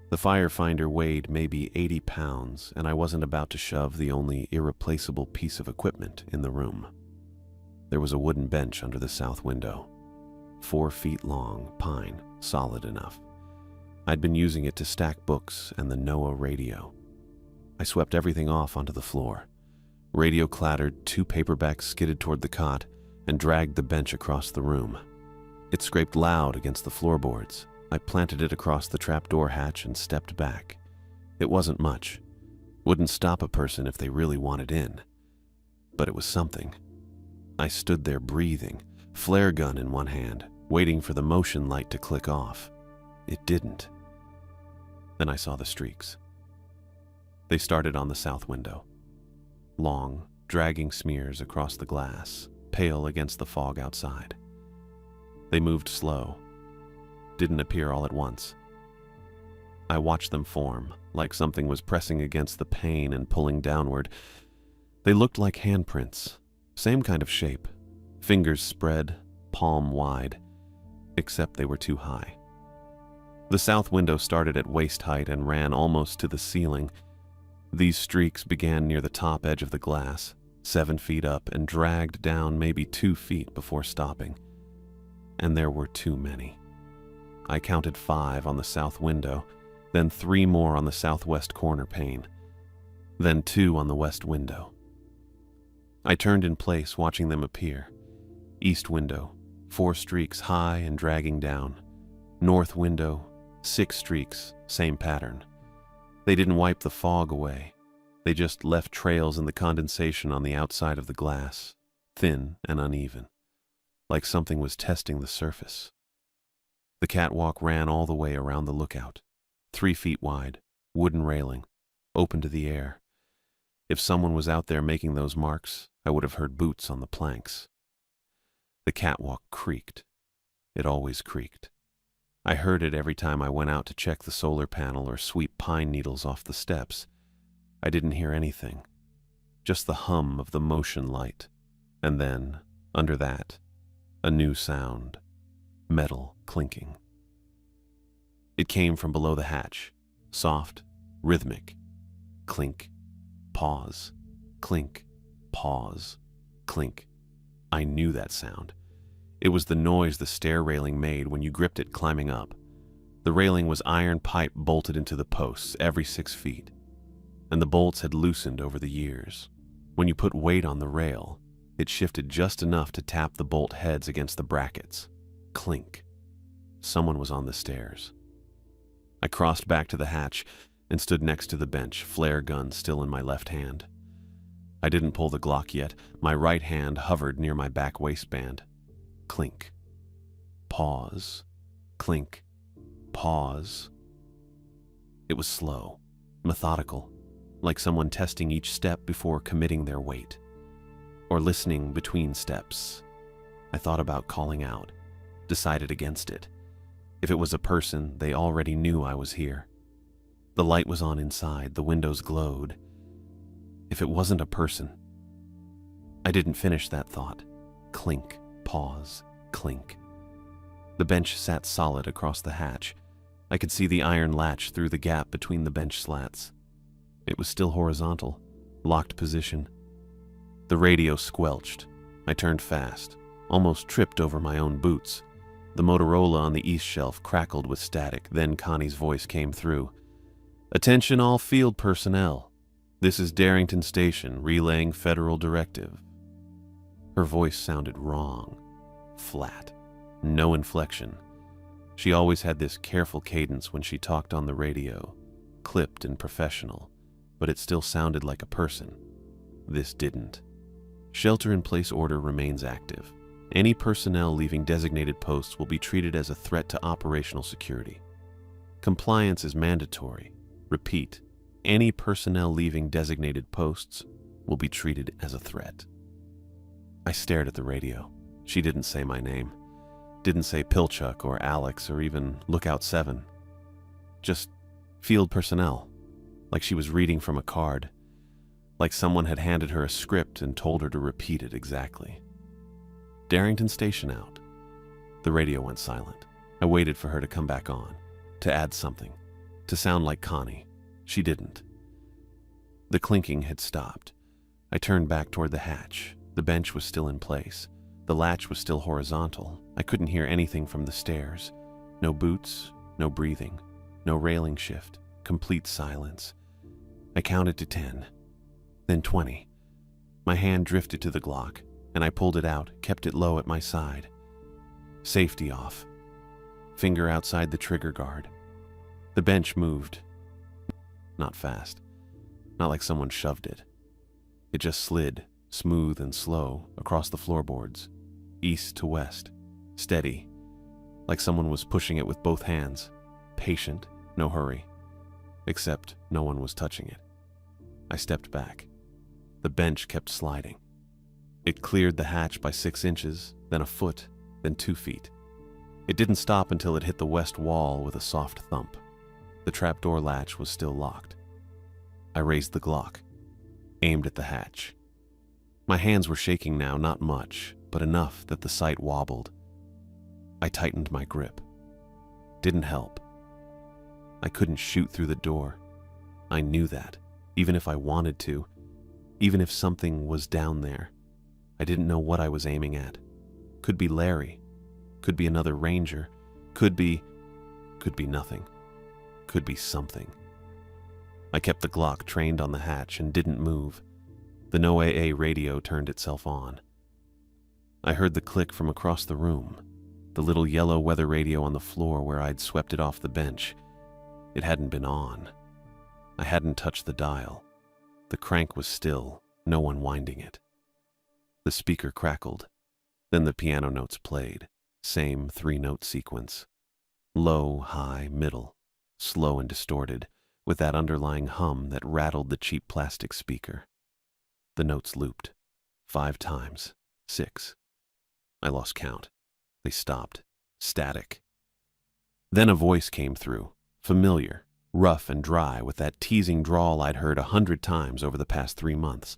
The firefinder weighed maybe 80 pounds, and I wasn't about to shove the only irreplaceable piece of equipment in the room. There was a wooden bench under the south window. 4 feet long, pine, solid enough. I'd been using it to stack books and the NOAA radio. I swept everything off onto the floor. Radio clattered, 2 paperbacks skidded toward the cot, and dragged the bench across the room. It scraped loud against the floorboards. I planted it across the trapdoor hatch and stepped back. It wasn't much. Wouldn't stop a person if they really wanted in. But it was something. I stood there breathing, flare gun in one hand, waiting for the motion light to click off. It didn't. Then I saw the streaks. They started on the south window. Long, dragging smears across the glass, pale against the fog outside. They moved slow. Didn't appear all at once. I watched them form, like something was pressing against the pane and pulling downward. They looked like handprints, same kind of shape, fingers spread, palm wide, except they were too high. The south window started at waist height and ran almost to the ceiling. These streaks began near the top edge of the glass, 7 feet up, and dragged down maybe 2 feet before stopping. And there were too many. I counted 5 on the south window, then 3 more on the southwest corner pane, then 2 on the west window. I turned in place, watching them appear. East window, 4 streaks high and dragging down. North window, 6 streaks, same pattern. They didn't wipe the fog away. They just left trails in the condensation on the outside of the glass, thin and uneven, like something was testing the surface. The catwalk ran all the way around the lookout, 3 feet wide, wooden railing, open to the air. If someone was out there making those marks, I would have heard boots on the planks. The catwalk creaked. It always creaked. I heard it every time I went out to check the solar panel or sweep pine needles off the steps. I didn't hear anything, just the hum of the motion light. And then, under that, a new sound, metal clinking. It came from below the hatch, soft, rhythmic. Clink, pause, clink, pause, clink. I knew that sound. It was the noise the stair railing made when you gripped it climbing up. The railing was iron pipe bolted into the posts every 6 feet, and the bolts had loosened over the years. When you put weight on the rail, it shifted just enough to tap the bolt heads against the brackets. Clink. Someone was on the stairs. I crossed back to the hatch and stood next to the bench, flare gun still in my left hand. I didn't pull the Glock yet. My right hand hovered near my back waistband. Clink. Pause. Clink. Pause. It was slow, methodical, like someone testing each step before committing their weight, or listening between steps. I thought about calling out, decided against it. If it was a person, they already knew I was here. The light was on inside, the windows glowed. If it wasn't a person. I didn't finish that thought. Clink, pause, clink. The bench sat solid across the hatch. I could see the iron latch through the gap between the bench slats. It was still horizontal, locked position. The radio squelched. I turned fast, almost tripped over my own boots. The Motorola on the east shelf crackled with static, then Connie's voice came through. "Attention all field personnel. This is Darrington Station, relaying federal directive." Her voice sounded wrong, flat, no inflection. She always had this careful cadence when she talked on the radio, clipped and professional, but it still sounded like a person. This didn't. Shelter-in-place order remains active. Any personnel leaving designated posts will be treated as a threat to operational security. Compliance is mandatory. Repeat, any personnel leaving designated posts will be treated as a threat. I stared at the radio. She didn't say my name. Didn't say Pilchuck or Alex or even Lookout 7. Just field personnel, like she was reading from a card, like someone had handed her a script and told her to repeat it exactly. Darrington Station out. The radio went silent. I waited for her to come back on, to add something, to sound like Connie. She didn't. The clinking had stopped. I turned back toward the hatch. The bench was still in place. The latch was still horizontal. I couldn't hear anything from the stairs. No boots, no breathing, no railing shift, complete silence. I counted to 10, then 20. My hand drifted to the Glock, and I pulled it out, kept it low at my side. Safety off. Finger outside the trigger guard. The bench moved. Not fast. Not like someone shoved it. It just slid, smooth and slow, across the floorboards, east to west, steady, like someone was pushing it with both hands, patient, no hurry, except no one was touching it. I stepped back. The bench kept sliding. It cleared the hatch by 6 inches, then a foot, then 2 feet. It didn't stop until it hit the west wall with a soft thump. The trapdoor latch was still locked. I raised the Glock, aimed at the hatch. My hands were shaking now, not much, but enough that the sight wobbled. I tightened my grip. Didn't help. I couldn't shoot through the door. I knew that, even if I wanted to, even if something was down there. I didn't know what I was aiming at. Could be Larry. Could be another ranger. Could be nothing. Could be something. I kept the Glock trained on the hatch and didn't move. The No AA radio turned itself on. I heard the click from across the room, the little yellow weather radio on the floor where I'd swept it off the bench. It hadn't been on. I hadn't touched the dial. The crank was still, no one winding it. The speaker crackled. Then the piano notes played, same 3-note sequence. Low, high, middle, slow and distorted, with that underlying hum that rattled the cheap plastic speaker. The notes looped. 5 times. 6. I lost count. They stopped. Static. Then a voice came through, familiar, rough and dry, with that teasing drawl I'd heard 100 times over the past 3 months.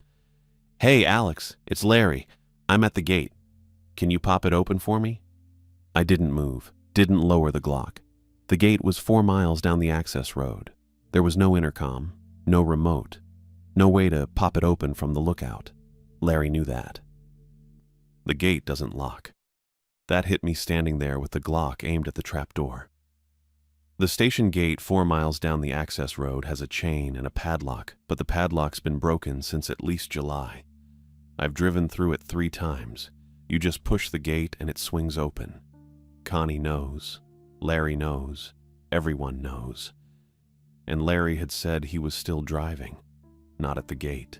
"Hey, Alex, it's Larry. I'm at the gate. Can you pop it open for me?" I didn't move, didn't lower the Glock. The gate was 4 miles down the access road. There was no intercom, no remote, no way to pop it open from the lookout. Larry knew that. The gate doesn't lock. That hit me standing there with the Glock aimed at the trapdoor. The station gate 4 miles down the access road has a chain and a padlock, but the padlock's been broken since at least July. I've driven through it 3 times. You just push the gate and it swings open. Connie knows. Larry knows. Everyone knows. And Larry had said he was still driving, not at the gate.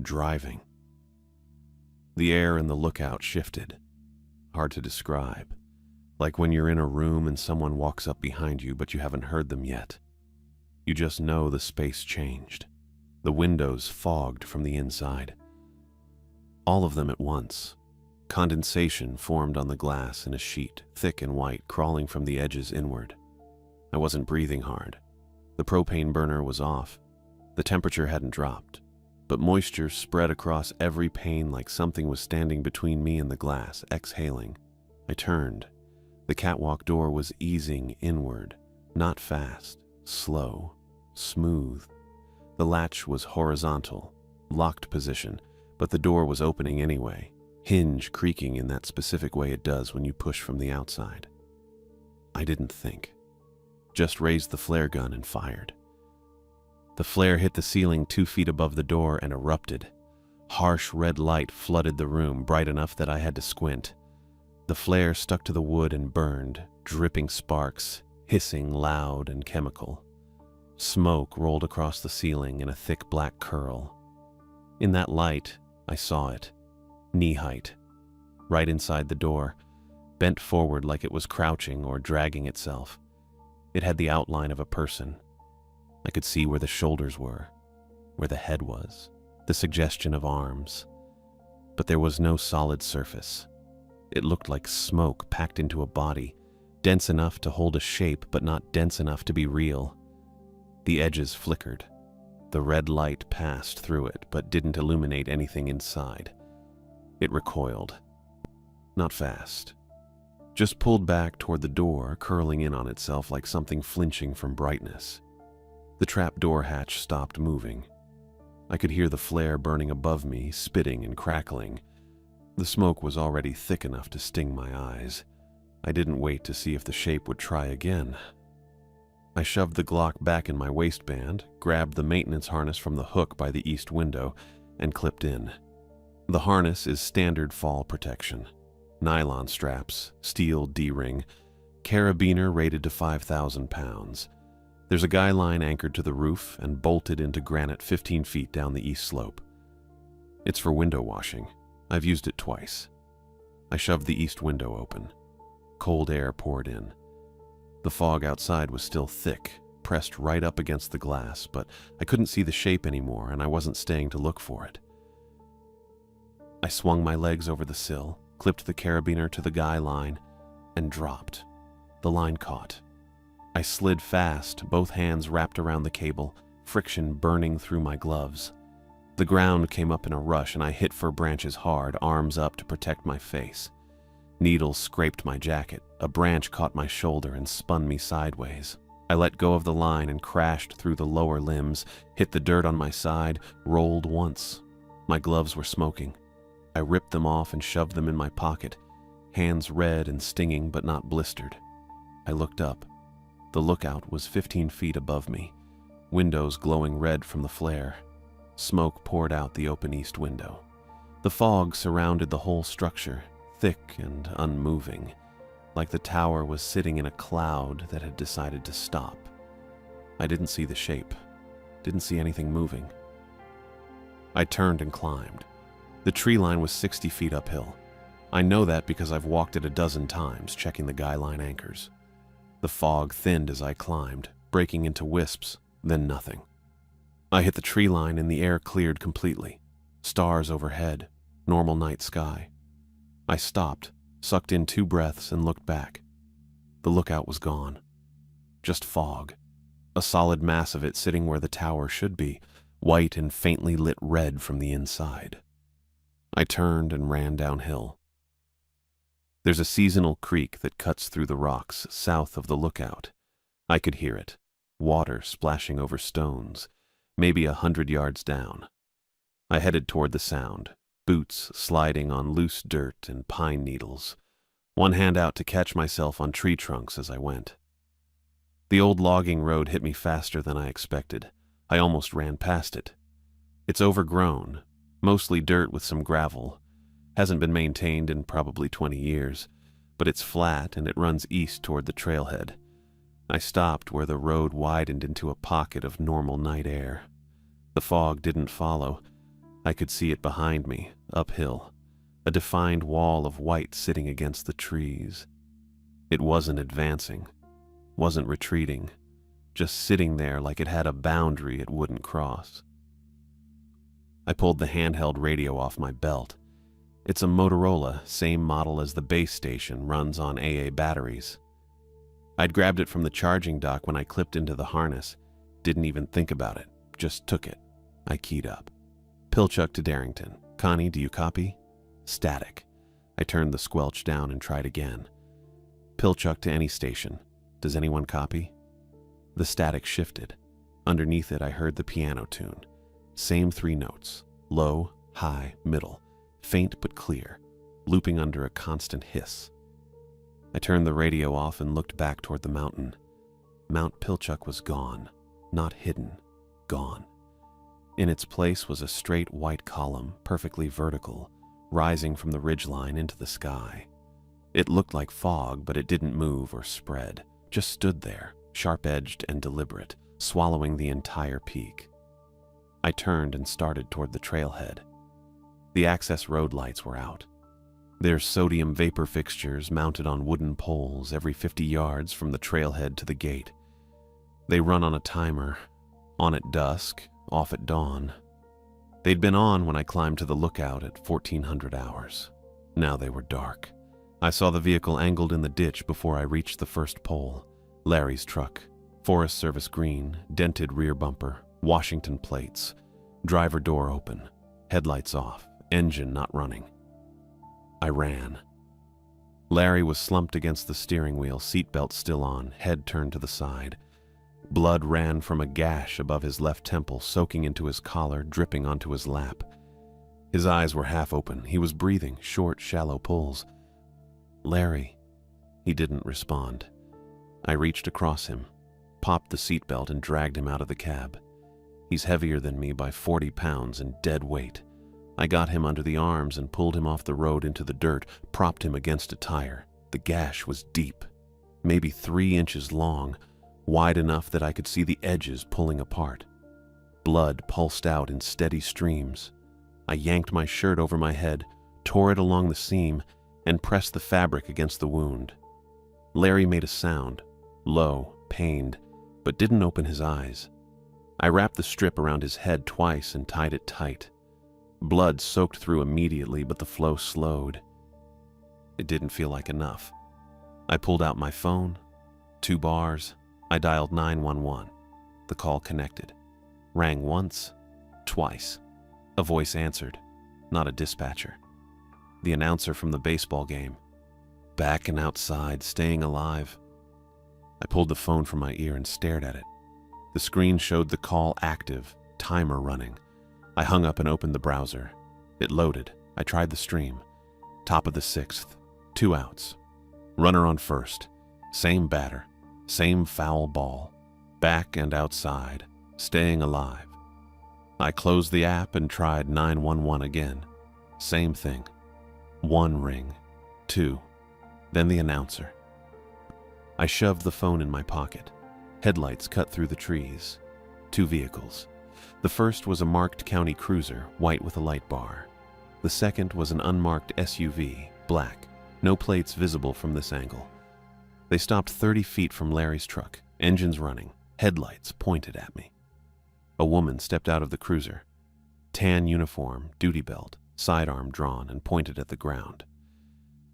Driving. The air in the lookout shifted. Hard to describe. Like when you're in a room and someone walks up behind you but you haven't heard them yet. You just know the space changed. The windows fogged from the inside. All of them at once. Condensation formed on the glass in a sheet, thick and white, crawling from the edges inward. I wasn't breathing hard. The propane burner was off. The temperature hadn't dropped, but moisture spread across every pane like something was standing between me and the glass, exhaling. I turned. The catwalk door was easing inward, not fast, slow, smooth. The latch was horizontal, locked position, but the door was opening anyway, hinge creaking in that specific way it does when you push from the outside. I didn't think. Just raised the flare gun and fired. The flare hit the ceiling 2 feet above the door and erupted. Harsh red light flooded the room, bright enough that I had to squint. The flare stuck to the wood and burned, dripping sparks, hissing loud and chemical. Smoke rolled across the ceiling in a thick black curl. In that light, I saw it. Knee height. right inside the door, bent forward like it was crouching or dragging itself. It had the outline of a person. I could see where the shoulders were, where the head was, the suggestion of arms. But there was no solid surface. It looked like smoke packed into a body, dense enough to hold a shape but not dense enough to be real. The edges flickered. The red light passed through it but didn't illuminate anything inside. It recoiled. Not fast. Just pulled back toward the door, curling in on itself like something flinching from brightness. The trap door hatch stopped moving. I could hear the flare burning above me, spitting and crackling. The smoke was already thick enough to sting my eyes. I didn't wait to see if the shape would try again. I shoved the Glock back in my waistband, grabbed the maintenance harness from the hook by the east window, and clipped in. The harness is standard fall protection. Nylon straps, steel D-ring, carabiner rated to 5,000 pounds. There's a guy line anchored to the roof and bolted into granite 15 feet down the east slope. It's for window washing. I've used it twice. I shoved the east window open. Cold air poured in. The fog outside was still thick, pressed right up against the glass, but I couldn't see the shape anymore and I wasn't staying to look for it. I swung my legs over the sill, clipped the carabiner to the guy line, and dropped. The line caught. I slid fast, both hands wrapped around the cable, friction burning through my gloves. The ground came up in a rush and I hit fir branches hard, arms up to protect my face. Needles scraped my jacket. A branch caught my shoulder and spun me sideways. I let go of the line and crashed through the lower limbs, hit the dirt on my side, rolled once. My gloves were smoking. I ripped them off and shoved them in my pocket, hands red and stinging but not blistered. I looked up. The lookout was 15 feet above me, windows glowing red from the flare. Smoke poured out the open east window. The fog surrounded the whole structure, thick and unmoving, like the tower was sitting in a cloud that had decided to stop. I didn't see the shape, didn't see anything moving. I turned and climbed. The tree line was 60 feet uphill. I know that because I've walked it a dozen times, checking the guy line anchors. The fog thinned as I climbed, breaking into wisps, then nothing. I hit the tree line and the air cleared completely. Stars overhead, normal night sky. I stopped, sucked in 2 breaths, and looked back. The lookout was gone. Just fog. A solid mass of it sitting where the tower should be, white and faintly lit red from the inside. I turned and ran downhill. There's a seasonal creek that cuts through the rocks south of the lookout. I could hear it, water splashing over stones, maybe 100 yards down. I headed toward the sound, boots sliding on loose dirt and pine needles, one hand out to catch myself on tree trunks as I went. The old logging road hit me faster than I expected. I almost ran past it. It's overgrown, mostly dirt with some gravel. Hasn't been maintained in probably 20 years, but it's flat and it runs east toward the trailhead. I stopped where the road widened into a pocket of normal night air. The fog didn't follow. I could see it behind me, uphill, a defined wall of white sitting against the trees. It wasn't advancing, wasn't retreating, just sitting there like it had a boundary it wouldn't cross. I pulled the handheld radio off my belt. It's a Motorola, same model as the base station, runs on AA batteries. I'd grabbed it from the charging dock when I clipped into the harness. Didn't even think about it, just took it. I keyed up. Pilchuck to Darrington. Connie, do you copy? Static. I turned the squelch down and tried again. Pilchuck to any station. Does anyone copy? The static shifted. Underneath it I heard the piano tune. Same 3 notes. Low, high, middle. Faint but clear, looping under a constant hiss. I turned the radio off and looked back toward the mountain. Mount Pilchuck was gone, not hidden, gone. In its place was a straight white column, perfectly vertical, rising from the ridgeline into the sky. It looked like fog, but it didn't move or spread, just stood there, sharp-edged and deliberate, swallowing the entire peak. I turned and started toward the trailhead. The access road lights were out. There's sodium vapor fixtures mounted on wooden poles every 50 yards from the trailhead to the gate. They run on a timer, on at dusk, off at dawn. They'd been on when I climbed to the lookout at 1400 hours. Now they were dark. I saw the vehicle angled in the ditch before I reached the first pole. Larry's truck. Forest Service green, dented rear bumper, Washington plates, driver door open, headlights off, engine not running. I ran. Larry was slumped against the steering wheel, seatbelt still on, head turned to the side. Blood ran from a gash above his left temple, soaking into his collar, dripping onto his lap. His eyes were half open. He was breathing, short, shallow pulls. Larry. He didn't respond. I reached across him, popped the seatbelt, and dragged him out of the cab. He's heavier than me by 40 pounds and dead weight. I got him under the arms and pulled him off the road into the dirt, propped him against a tire. The gash was deep, maybe 3 inches long, wide enough that I could see the edges pulling apart. Blood pulsed out in steady streams. I yanked my shirt over my head, tore it along the seam, and pressed the fabric against the wound. Larry made a sound, low, pained, but didn't open his eyes. I wrapped the strip around his head twice and tied it tight. Blood soaked through immediately, but the flow slowed. It didn't feel like enough. I pulled out my phone. 2 bars. I dialed 911. The call connected. Rang once, twice. A voice answered, not a dispatcher. The announcer from the baseball game. Back and outside, staying alive. I pulled the phone from my ear and stared at it. The screen showed the call active, timer running. I hung up and opened the browser. It loaded. I tried the stream. Top of the 6th. 2 outs. Runner on first. Same batter. Same foul ball. Back and outside. Staying alive. I closed the app and tried 911 again. Same thing. 1 ring. 2. Then the announcer. I shoved the phone in my pocket. Headlights cut through the trees. 2 vehicles. The first was a marked county cruiser, white with a light bar. The second was an unmarked SUV, black, no plates visible from this angle. They stopped 30 feet from Larry's truck, engines running, headlights pointed at me. A woman stepped out of the cruiser. Tan uniform, duty belt, sidearm drawn and pointed at the ground.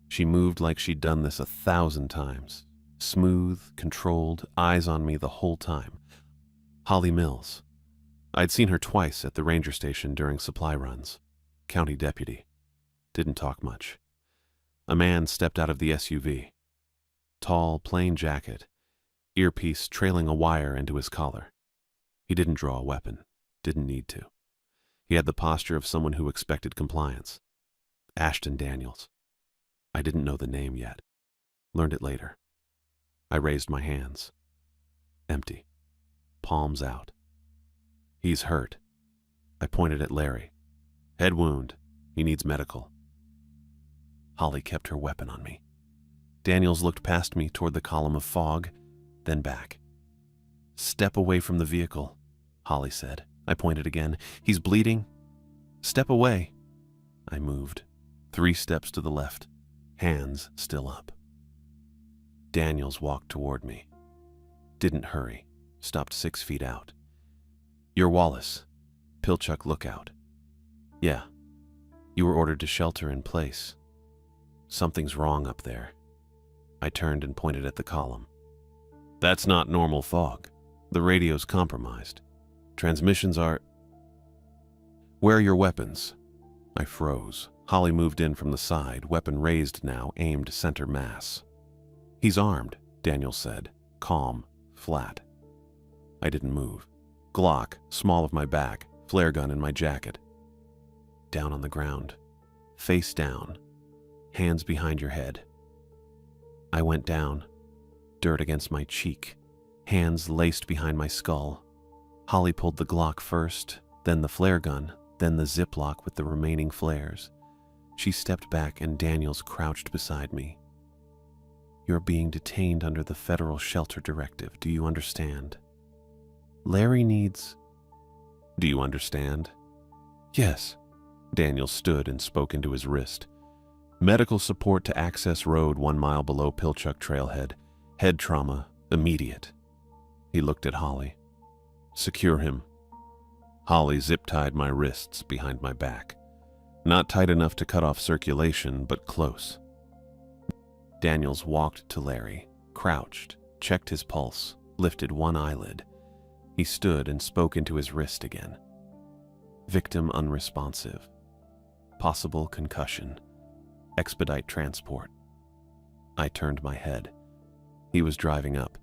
She moved like she'd done this 1,000 times. Smooth, controlled, eyes on me the whole time. Holly Mills. I'd seen her twice at the ranger station during supply runs. County deputy. Didn't talk much. A man stepped out of the SUV. Tall, plain jacket, earpiece trailing a wire into his collar. He didn't draw a weapon. Didn't need to. He had the posture of someone who expected compliance. Ashton Daniels. I didn't know the name yet. Learned it later. I raised my hands. Empty. Palms out. He's hurt. I pointed at Larry. Head wound. He needs medical. Holly kept her weapon on me. Daniels looked past me toward the column of fog, then back. Step away from the vehicle, Holly said. I pointed again. He's bleeding. Step away. I moved. 3 steps to the left. Hands still up. Daniels walked toward me. Didn't hurry. Stopped 6 feet out. You're Wallace. Pilchuck Lookout. Yeah. You were ordered to shelter in place. Something's wrong up there. I turned and pointed at the column. That's not normal fog. The radio's compromised. Transmissions are... Where are your weapons? I froze. Holly moved in from the side, weapon raised now, aimed center mass. He's armed, Daniel said, calm, flat. I didn't move. Glock, small of my back, flare gun in my jacket. Down on the ground, face down, hands behind your head. I went down, dirt against my cheek, hands laced behind my skull. Holly pulled the Glock first, then the flare gun, then the Ziploc with the remaining flares. She stepped back and Daniels crouched beside me. You're being detained under the federal shelter directive. Do you understand? Larry needs... Do you understand? Yes. Daniels stood and spoke into his wrist. Medical support to Access Road 1 mile below Pilchuck Trailhead. Head trauma, immediate. He looked at Holly. Secure him. Holly zip-tied my wrists behind my back. Not tight enough to cut off circulation, but close. Daniels walked to Larry, crouched, checked his pulse, lifted one eyelid. He stood and spoke into his wrist again. Victim unresponsive. Possible concussion. Expedite transport. I turned my head. He was driving up.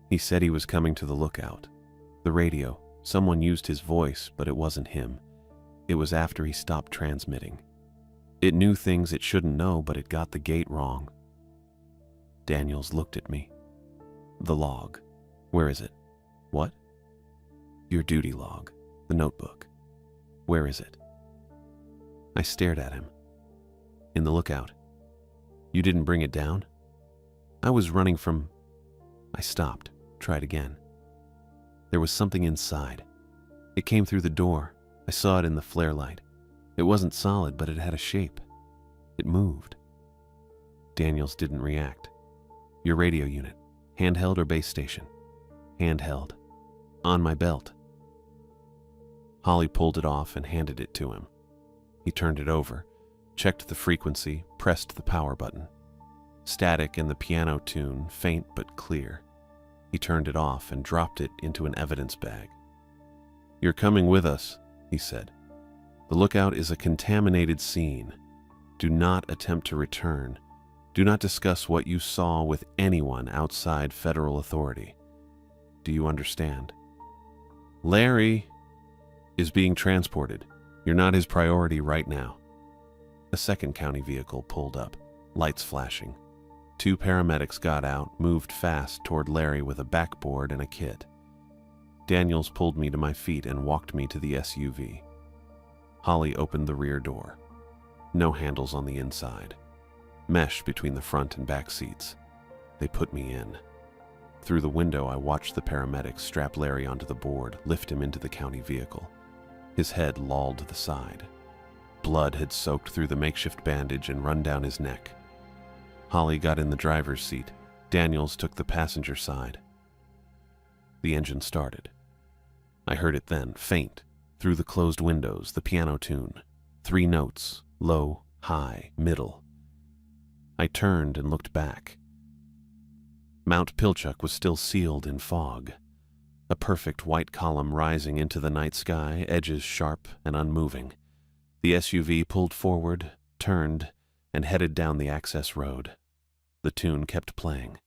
He said he was coming to the lookout. The radio, someone used his voice, but it wasn't him. It was after he stopped transmitting. It knew things it shouldn't know, but it got the gate wrong. Daniels looked at me. The log. Where is it? What? Your duty log. The notebook. Where is it? I stared at him. In the lookout. You didn't bring it down? I was running from... I stopped, tried again. There was something inside. It came through the door. I saw it in the flare light. It wasn't solid, but it had a shape. It moved. Daniels didn't react. Your radio unit. Handheld or base station? Handheld. On my belt. Holly pulled it off and handed it to him. He turned it over, checked the frequency, pressed the power button. Static in the piano tune, faint but clear. He turned it off and dropped it into an evidence bag. You're coming with us, he said. The lookout is a contaminated scene. Do not attempt to return. Do not discuss what you saw with anyone outside federal authority. Do you understand? Larry is being transported. You're not his priority right now. A second county vehicle pulled up, lights flashing. 2 paramedics got out, moved fast toward Larry with a backboard and a kit. Daniels pulled me to my feet and walked me to the SUV. Holly opened the rear door. No handles on the inside. Mesh between the front and back seats. They put me in. Through the window, I watched the paramedics strap Larry onto the board, lift him into the county vehicle. His head lolled to the side. Blood had soaked through the makeshift bandage and run down his neck. Holly got in the driver's seat. Daniels took the passenger side. The engine started. I heard it then, faint, through the closed windows, the piano tune. 3 notes, low, high, middle. I turned and looked back. Mount Pilchuck was still sealed in fog. A perfect white column rising into the night sky, edges sharp and unmoving. The SUV pulled forward, turned, and headed down the access road. The tune kept playing.